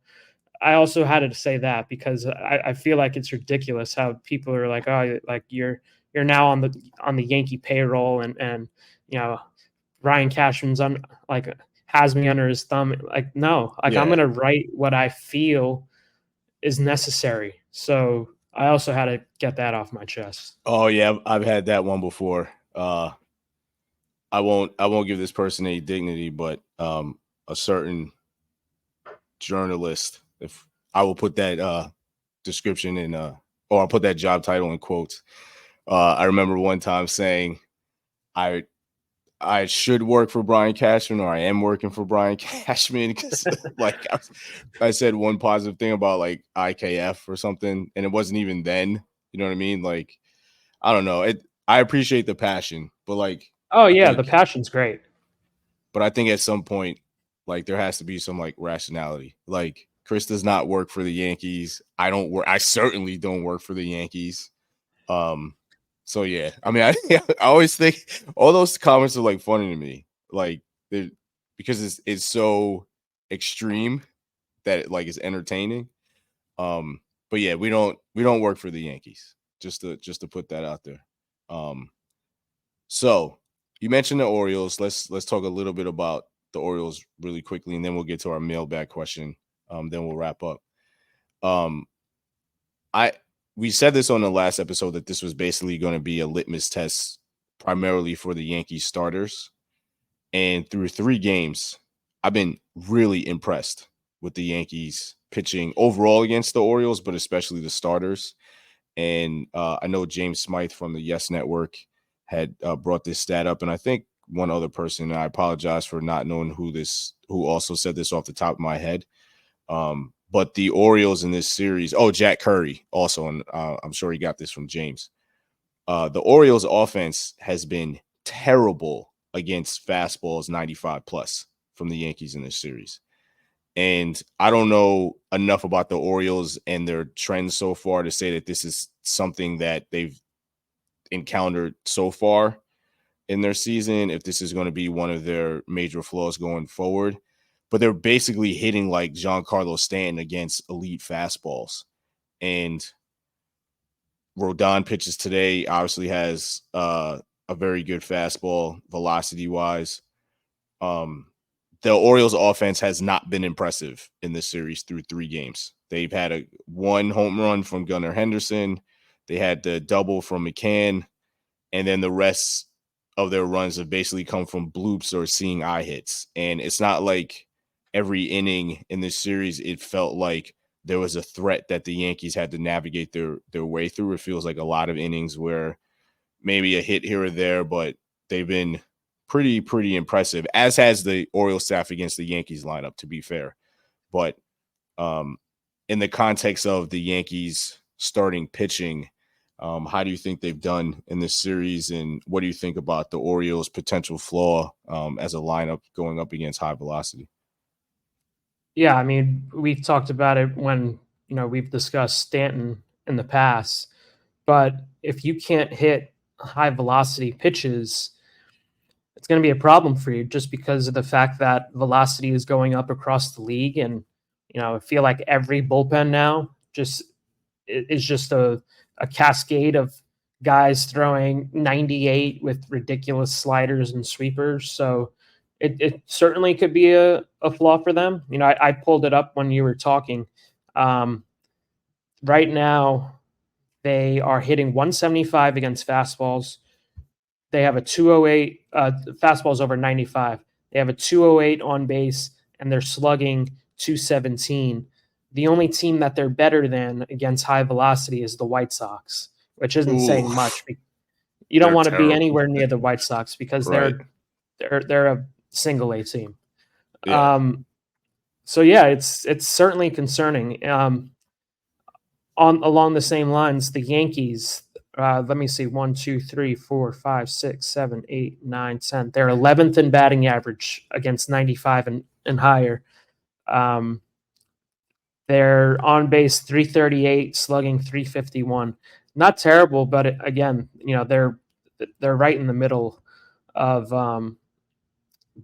I also had to say that because I feel like it's ridiculous how people are like, oh, like you're now on the Yankee payroll, and you know Ryan Cashman's has me under his thumb. Like, no, like I'm gonna write what I feel is necessary. So I also had to get that off my chest. Oh yeah, I've had that one before. I won't give this person any dignity, but a certain journalist, if I will put that description in or I'll put that job title in quotes. I remember one time saying I should work for Brian Cashman, or I am working for Brian Cashman, because like I said one positive thing about like IKF or something, and it wasn't even then. You know what I mean? Like, I don't know. I appreciate the passion, but like, oh yeah, the passion's great. But I think at some point, like, there has to be some like rationality. Like, Chris does not work for the Yankees. I certainly don't work for the Yankees. So yeah, I mean, I always think all those comments are like funny to me, like because it's so extreme that it like is entertaining. But yeah, we don't work for the Yankees. Just to put that out there. So you mentioned the Orioles. Let's talk a little bit about the Orioles really quickly, and then we'll get to our mailbag question. Then we'll wrap up. We said this on the last episode that this was basically going to be a litmus test primarily for the Yankees starters. And through 3 games, I've been really impressed with the Yankees pitching overall against the Orioles, but especially the starters. And I know James Smythe from the Yes Network had brought this stat up. And I think one other person, and I apologize for not knowing who also said this off the top of my head. But the Orioles in this series, Jack Curry also, and I'm sure he got this from James. The Orioles offense has been terrible against fastballs 95 plus from the Yankees in this series. And I don't know enough about the Orioles and their trends so far to say that this is something that they've encountered so far in their season, if this is going to be one of their major flaws going forward. But they're basically hitting like Giancarlo Stanton against elite fastballs. And Rodon pitches today, obviously has a very good fastball velocity-wise. The Orioles offense has not been impressive in this series through 3 games. They've had one home run from Gunnar Henderson. They had the double from McCann. And then the rest of their runs have basically come from bloops or seeing eye hits. And it's not like every inning in this series, it felt like there was a threat that the Yankees had to navigate their way through. It feels like a lot of innings where maybe a hit here or there, but they've been pretty impressive, as has the Orioles staff against the Yankees lineup, to be fair. But in the context of the Yankees starting pitching, how do you think they've done in this series, and what do you think about the Orioles' potential flaw as a lineup going up against high velocity? Yeah, I mean, we've talked about it when, we've discussed Stanton in the past, but if you can't hit high velocity pitches, it's going to be a problem for you just because of the fact that velocity is going up across the league. And, I feel like every bullpen now is just a cascade of guys throwing 98 with ridiculous sliders and sweepers. So it certainly could be a flaw for them. I pulled it up when you were talking. Right now, they are hitting 175 against fastballs. They have a 208 fastballs over 95. They have a 208 on base and they're slugging 217. The only team that they're better than against high velocity is the White Sox, which isn't saying Ooh, much. You don't they're want to be terrible. anywhere near the White Sox because Right. they're a single A team. Yeah. So yeah, it's certainly concerning. Along the same lines, the Yankees. Let me see. 1, 2, 3, 4, 5, 6, 7, 8, 9, 10. They're 11th in batting average against 95 and higher. They're on base 338, slugging 351. Not terrible, but again, they're right in the middle of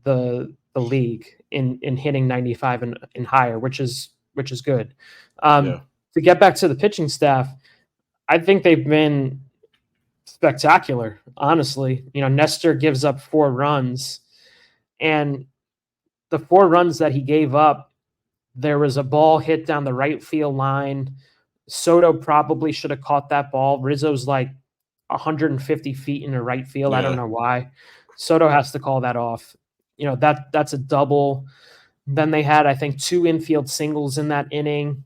the league in hitting 95 and higher, which is good. Yeah. To get back to the pitching staff, I think they've been spectacular, honestly. Nestor gives up 4 runs, and the 4 runs that he gave up, there was a ball hit down the right field line. Soto probably should have caught that ball. Rizzo's like 150 feet in the right field. I don't Yeah. know why. Soto has to call that off. That's a double. Then they had, I think, 2 infield singles in that inning.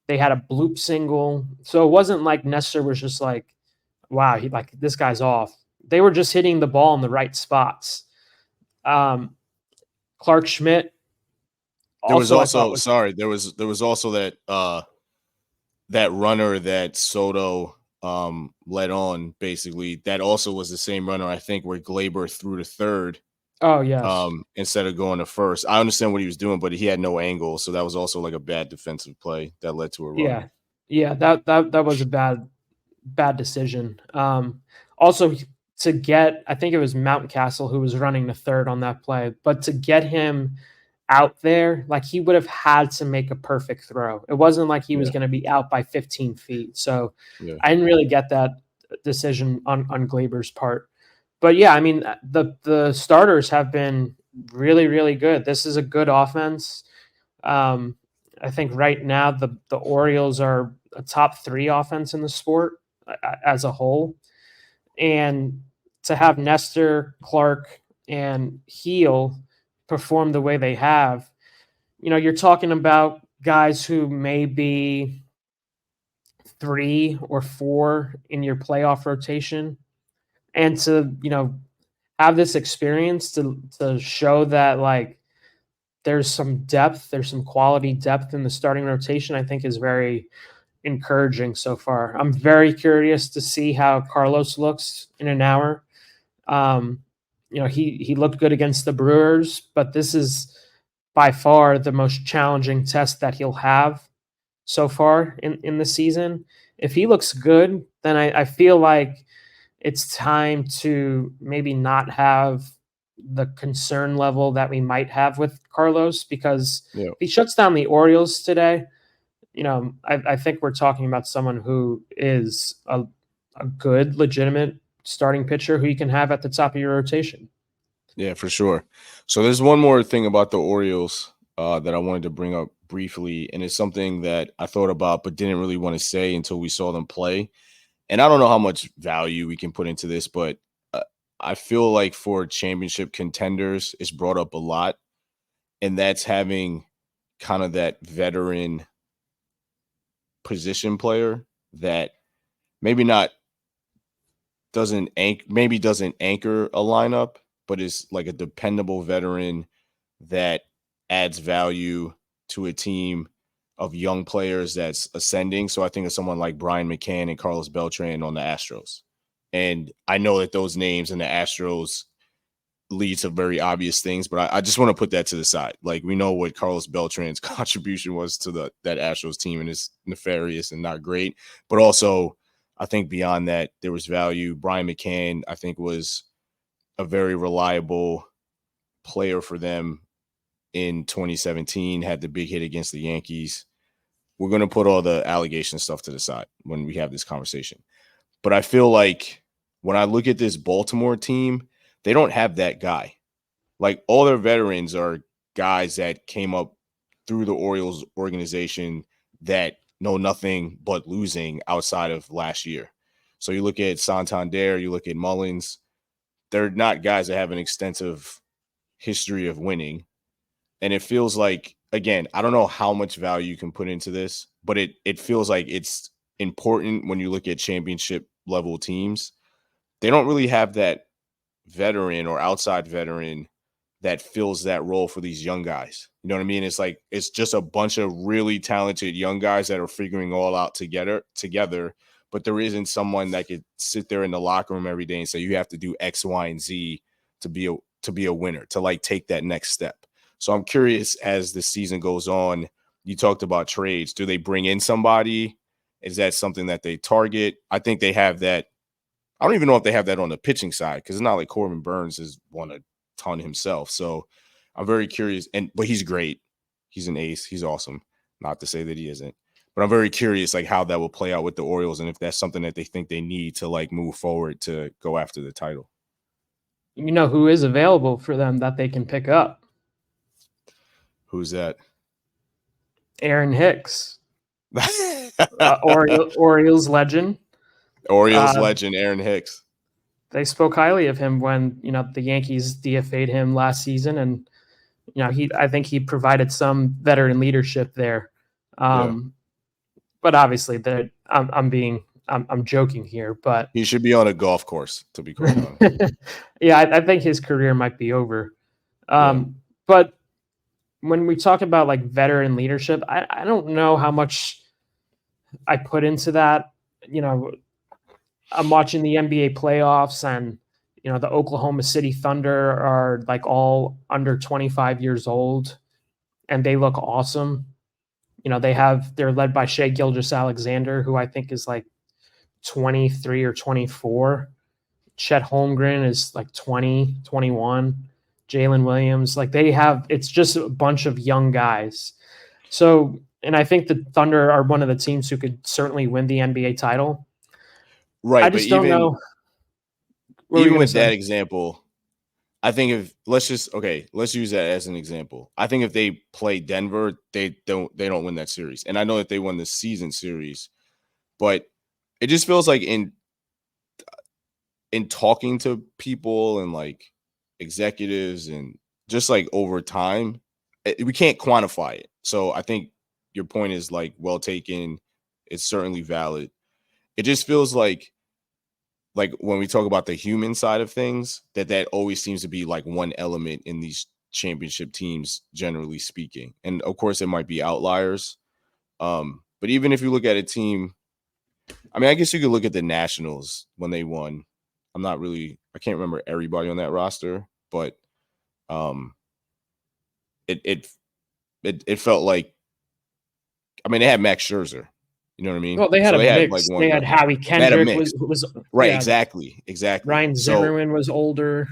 They had a bloop single. So it wasn't like Nestor was just like, wow, this guy's off. They were just hitting the ball in the right spots. Clark Schmidt There was also, I thought, also was there was also that runner that Soto led on, basically. That also was the same runner, I think, where Glaber threw to third oh yes. instead of going to first. I understand what he was doing, but he had no angle, so that was also like a bad defensive play that led to a run. Yeah, that was a bad decision. Also, to get, I think it was Mountcastle who was running the third on that play, but to get him out there, like, he would have had to make a perfect throw. It wasn't like he was Yeah. going to be out by 15 feet. So Yeah. I didn't really get that decision on Glaber's part. But yeah, I mean, the starters have been really, really good. This is a good offense. I think right now the Orioles are a top 3 offense in the sport as a whole, and to have Nestor, Clark, and Heel perform the way they have, you're talking about guys who may be 3 or 4 in your playoff rotation, and to have this experience to show that, like, there's some depth, there's some quality depth in the starting rotation, I think is very encouraging so far. I'm very curious to see how Carlos looks in an hour. He looked good against the Brewers, but this is by far the most challenging test that he'll have so far in the season. If he looks good, then I feel like it's time to maybe not have the concern level that we might have with Carlos, because Yeah. if he shuts down the Orioles today, I think we're talking about someone who is a good, legitimate starting pitcher who you can have at the top of your rotation. Yeah, for sure. So there's one more thing about the Orioles that I wanted to bring up briefly, and it's something that I thought about but didn't really want to say until we saw them play. And I don't know how much value we can put into this, but I feel like for championship contenders, it's brought up a lot, and that's having kind of that veteran position player that maybe not doesn't anchor a lineup, but is like a dependable veteran that adds value to a team of young players that's ascending. So I think of someone like Brian McCann and Carlos Beltran on the Astros. And I know that those names in the Astros lead to very obvious things, but I just want to put that to the side. Like, we know what Carlos Beltran's contribution was to that Astros team, and it's nefarious and not great. But also, I think beyond that, there was value. Brian McCann, I think, was a very reliable player for them in 2017, had the big hit against the Yankees. We're going to put all the allegation stuff to the side when we have this conversation. But I feel like when I look at this Baltimore team, they don't have that guy. Like, all their veterans are guys that came up through the Orioles organization that know nothing but losing outside of last year. So you look at Santander, you look at Mullins, they're not guys that have an extensive history of winning. And it feels like, again, I don't know how much value you can put into this, but it feels like it's important when you look at championship level teams. They don't really have that veteran or outside veteran that fills that role for these young guys. You know what I mean? It's like it's just a bunch of really talented young guys that are figuring all out together, but there isn't someone that could sit there in the locker room every day and say you have to do X, Y, and Z to be a winner, to like take that next step. So I'm curious as the season goes on, you talked about trades. Do they bring in somebody? Is that something that they target? I think they have that. I don't even know if they have that on the pitching side because it's not like Corbin Burns has won a ton himself. So I'm very curious. But he's great. He's an ace. He's awesome. Not to say that he isn't. But I'm very curious like how that will play out with the Orioles and if that's something that they think they need to like move forward to go after the title. You know who is available for them that they can pick up? Who's that? Aaron Hicks, Orioles legend. Orioles legend Aaron Hicks. They spoke highly of him when the Yankees DFA'd him last season, and I think he provided some veteran leadership there. But obviously, I'm joking here, but he should be on a golf course, to be quite honest. Yeah, I think his career might be over. But when we talk about like veteran leadership, I don't know how much I put into that. I'm watching the NBA playoffs, and the Oklahoma City Thunder are like all under 25 years old, and they look awesome. They're led by Shai Gilgeous-Alexander, who I think is like 23 or 24. Chet Holmgren is like 20, 21. Jalen Williams, like it's just a bunch of young guys. So, and I think the Thunder are one of the teams who could certainly win the NBA title. Right. I just don't know. Even with that example, I think let's use that as an example. I think if they play Denver, they don't win that series. And I know that they won the season series, but it just feels like in talking to people and like executives and just like over time, we can't quantify it. So I think your point is like well taken. It's certainly valid. It just feels like when we talk about the human side of things, that always seems to be like one element in these championship teams, generally speaking. And of course, it might be outliers. But even if you look at a team, I mean, I guess you could look at the Nationals when they won. I can't remember everybody on that roster, but it felt like, I mean, they had Max Scherzer. You know what I mean? Well, they had mix. They had Howie Kendrick was right. Yeah. Exactly. Ryan Zimmerman was older.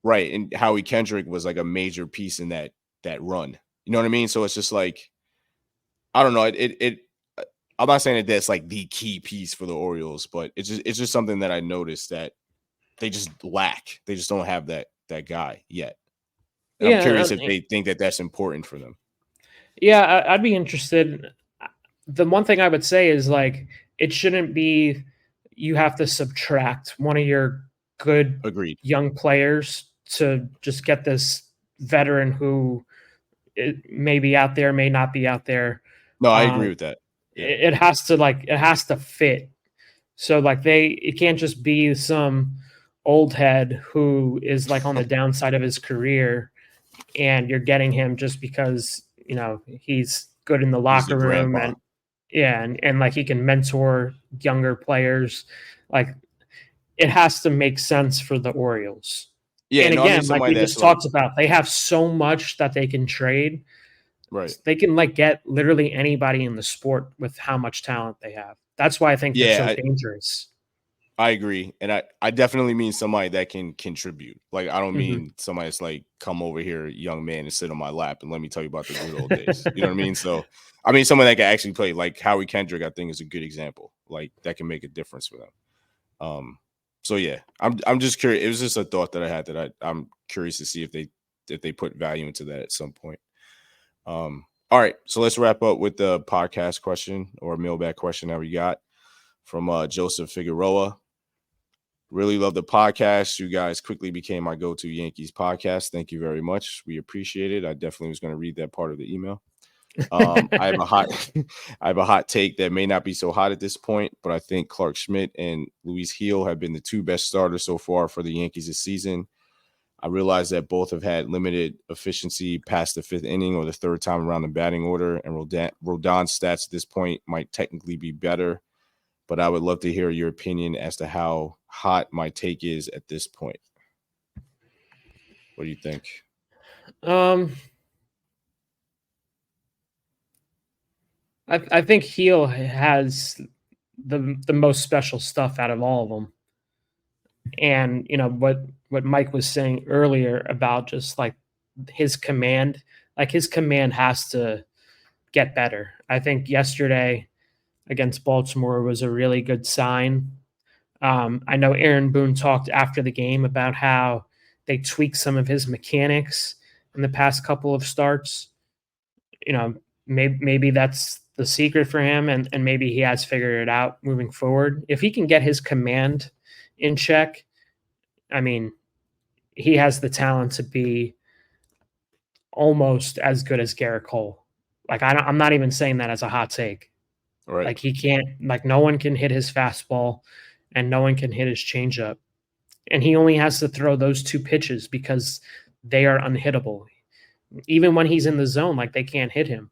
Right. And Howie Kendrick was like a major piece in that run. You know what I mean? So it's just like, I don't know. I'm not saying that that's like the key piece for the Orioles, but it's just something that I noticed that they just lack. They just don't have that guy yet. And I'm curious if they think that that's important for them. Yeah, I'd be interested. The one thing I would say is like it shouldn't be you have to subtract one of your good young players to just get this veteran who may be out there, may not be out there. No, I agree with that. Yeah. It has to fit. So like it can't just be some old head who is like on the downside of his career and you're getting him just because, he's good in the locker room and like he can mentor younger players. Like it has to make sense for the Orioles. Yeah, and again, like we just talked about, they have so much that they can trade. Right. They can like get literally anybody in the sport with how much talent they have. That's why I think they're so dangerous. I agree. And I definitely mean somebody that can contribute. Like, I don't mean somebody that's like, come over here, young man, and sit on my lap and let me tell you about the good old days. You know what I mean? So, I mean, someone that can actually play, like Howie Kendrick, I think is a good example. Like, that can make a difference for them. So, yeah, I'm just curious. It was just a thought that I had that I'm curious to see if they put value into that at some point. All right. So, let's wrap up with the podcast question or mailbag question that we got from Joseph Figueroa. Really love the podcast. You guys quickly became my go-to Yankees podcast. Thank you very much. We appreciate it. I definitely was going to read that part of the email. I have a hot I have a hot take that may not be so hot at this point, but I think Clark Schmidt and Luis Gil have been the two best starters so far for the Yankees this season. I realize that both have had limited efficiency past the fifth inning or the third time around the batting order, and Rodon's stats at this point might technically be better, but I would love to hear your opinion as to how hot my take is at this point. What do you think? I think Heel has the most special stuff out of all of them. And what Mike was saying earlier about just like his command has to get better. I think yesterday against Baltimore was a really good sign. I know Aaron Boone talked after the game about how they tweaked some of his mechanics in the past couple of starts. Maybe that's the secret for him, and maybe he has figured it out moving forward. If he can get his command in check, I mean, he has the talent to be almost as good as Garrett Cole. Like, I'm not even saying that as a hot take. Right. Like, he can't, like, no one can hit his fastball and no one can hit his changeup. And he only has to throw those two pitches because they are unhittable. Even when he's in the zone, like, they can't hit him.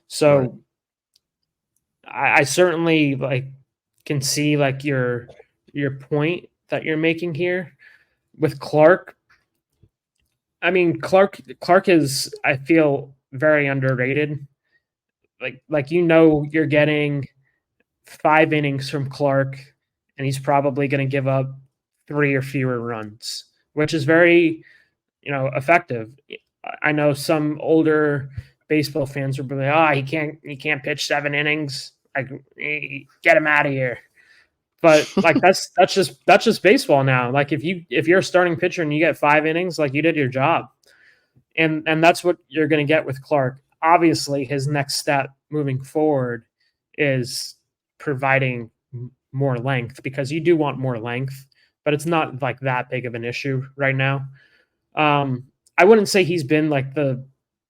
So right. I certainly can see your point that you're making here with Clark. I mean, Clark is, I feel, very underrated. You're getting 5 innings from Clark, and he's probably going to give up 3 or fewer runs, which is very, effective. I know some older baseball fans will be like, he can't pitch 7 innings. Like, get him out of here. But that's just baseball now. Like, if you're a starting pitcher and you get 5 innings, like, you did your job. And that's what you're going to get with Clark. Obviously, his next step moving forward is providing more length, because you do want more length, but it's not like that big of an issue right now. I wouldn't say he's been like the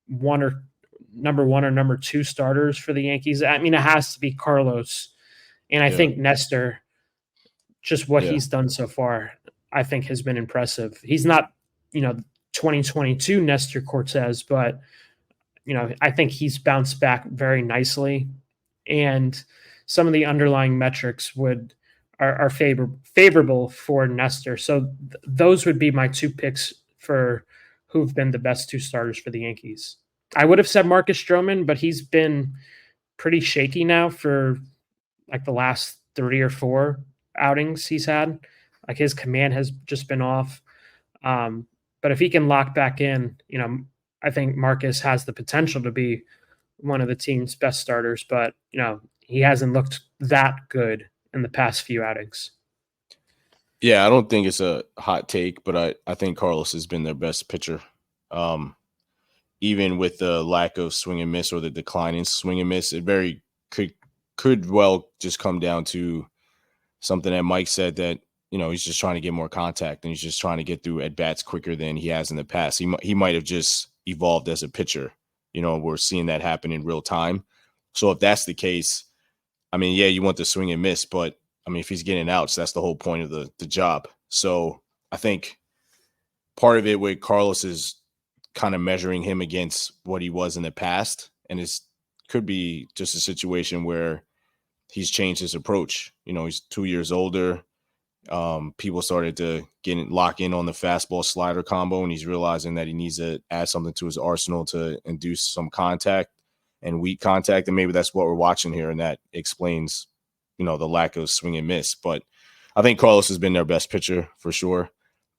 number 1 or number 2 starters for the Yankees. I mean, it has to be Carlos. And I think Nestor, just what he's done so far, I think has been impressive. He's not, 2022 Nestor Cortez, but, I think he's bounced back very nicely. And some of the underlying metrics are favorable for Nestor. So those would be my 2 picks for who've been the best 2 starters for the Yankees. I would have said Marcus Stroman, but he's been pretty shaky now for like the last 3 or 4 outings he's had. Like, his command has just been off. But if he can lock back in, I think Marcus has the potential to be one of the team's best starters, but he hasn't looked that good in the past few outings. Yeah, I don't think it's a hot take, but I think Carlos has been their best pitcher. Even with the lack of swing and miss, or the decline in swing and miss, it very could well just come down to something that Mike said, that he's just trying to get more contact, and he's just trying to get through at bats quicker than he has in the past. He might have just evolved as a pitcher. We're seeing that happen in real time. So if that's the case, I mean, yeah, you want the swing and miss, but I mean, if he's getting outs, that's the whole point of the job. So I think part of it with Carlos is kind of measuring him against what he was in the past, and it could be just a situation where he's changed his approach. He's 2 years older. People started to lock in on the fastball slider combo, and he's realizing that he needs to add something to his arsenal to induce some contact and weak contact. And maybe that's what we're watching here, and that explains, the lack of swing and miss. But I think Carlos has been their best pitcher for sure.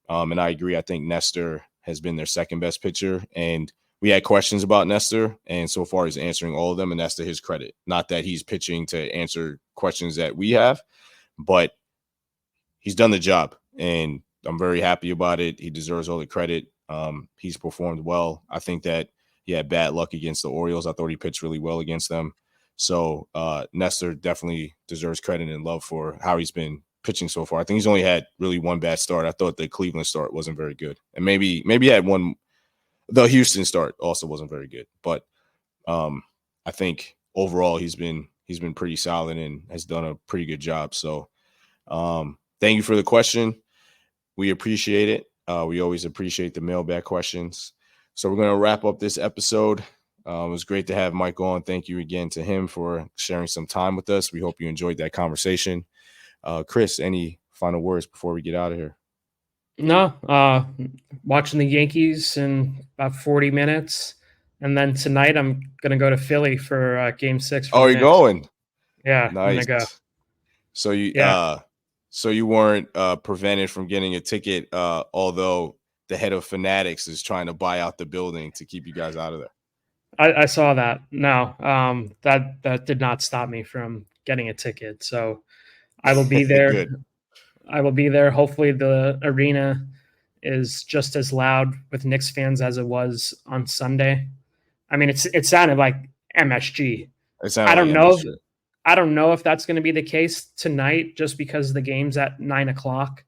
And I agree. I think Nestor has been their second best pitcher, and we had questions about Nestor, and so far he's answering all of them, and that's to his credit. Not that he's pitching to answer questions that we have, but he's done the job, and I'm very happy about it. He deserves all the credit. He's performed well. I think that he had bad luck against the Orioles. I thought he pitched really well against them. So Nestor definitely deserves credit and love for how he's been pitching so far. I think he's only had really one bad start. I thought the Cleveland start wasn't very good, and maybe he had one. The Houston start also wasn't very good, but I think overall he's been pretty solid and has done a pretty good job. So thank you for the question. We appreciate it. We always appreciate the mailbag questions. So we're going to wrap up this episode. It was great to have Mike on. Thank you again to him for sharing some time with us. We hope you enjoyed that conversation. Chris, any final words before we get out of here? No, watching the Yankees in about 40 minutes. And then tonight I'm going to go to Philly for Game 6. Oh, you're going? Yeah, nice. I'm going to go. So you weren't prevented from getting a ticket, although the head of Fanatics is trying to buy out the building to keep you guys out of there. I saw that. No, that did not stop me from getting a ticket. So I will be there. Good. I will be there. Hopefully the arena is just as loud with Knicks fans as it was on Sunday. I mean, it sounded like MSG. I don't know if that's going to be the case tonight, just because the game's at 9:00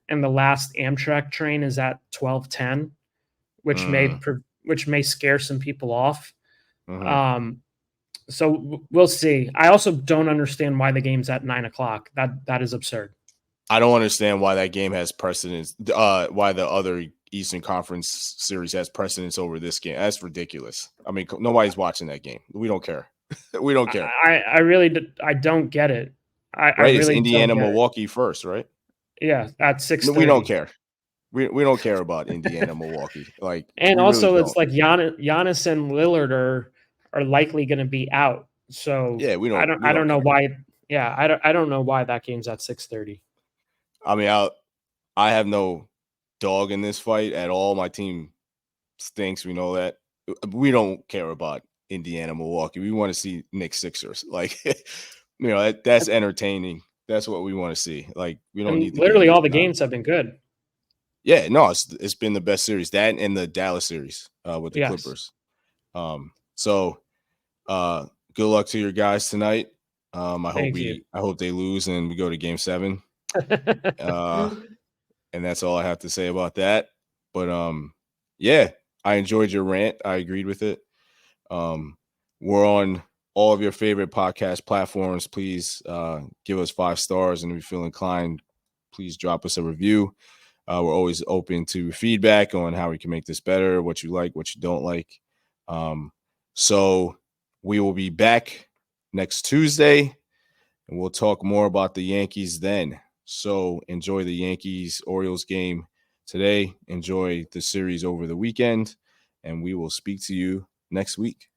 and the last Amtrak train is at 12:10, which may scare some people off. Mm-hmm. So we'll see. I also don't understand why the game's at 9:00. That is absurd. I don't understand why that game has precedence. Why the other Eastern Conference series has precedence over this game. That's ridiculous. I mean, nobody's watching that game. We don't care. We don't care. I really I don't get it. I really it's Indiana, Milwaukee first, right? Yeah, at 6:30. We don't care. We don't care about Indiana, Milwaukee. And also really it's like Giannis and Lillard are likely going to be out. So yeah, I don't know why. Yeah, I don't know why that game's at 6:30. I mean, I have no dog in this fight at all. My team stinks. We know that. We don't care about Indiana, Milwaukee. We want to see Knicks Sixers. That's entertaining. That's what we want to see. We don't need literally all the games have been good. Yeah, no, it's been the best series. That and the Dallas series with the Clippers. So good luck to your guys tonight. I hope they lose and we go to Game 7. And that's all I have to say about that. But yeah, I enjoyed your rant. I agreed with it. We're on all of your favorite podcast platforms. Please give us 5 stars, and if you feel inclined, please drop us a review. We're always open to feedback on how we can make this better, what you like, what you don't like. So we will be back next Tuesday, and we'll talk more about the Yankees then. So enjoy the Yankees-Orioles game today. Enjoy the series over the weekend, and we will speak to you next week.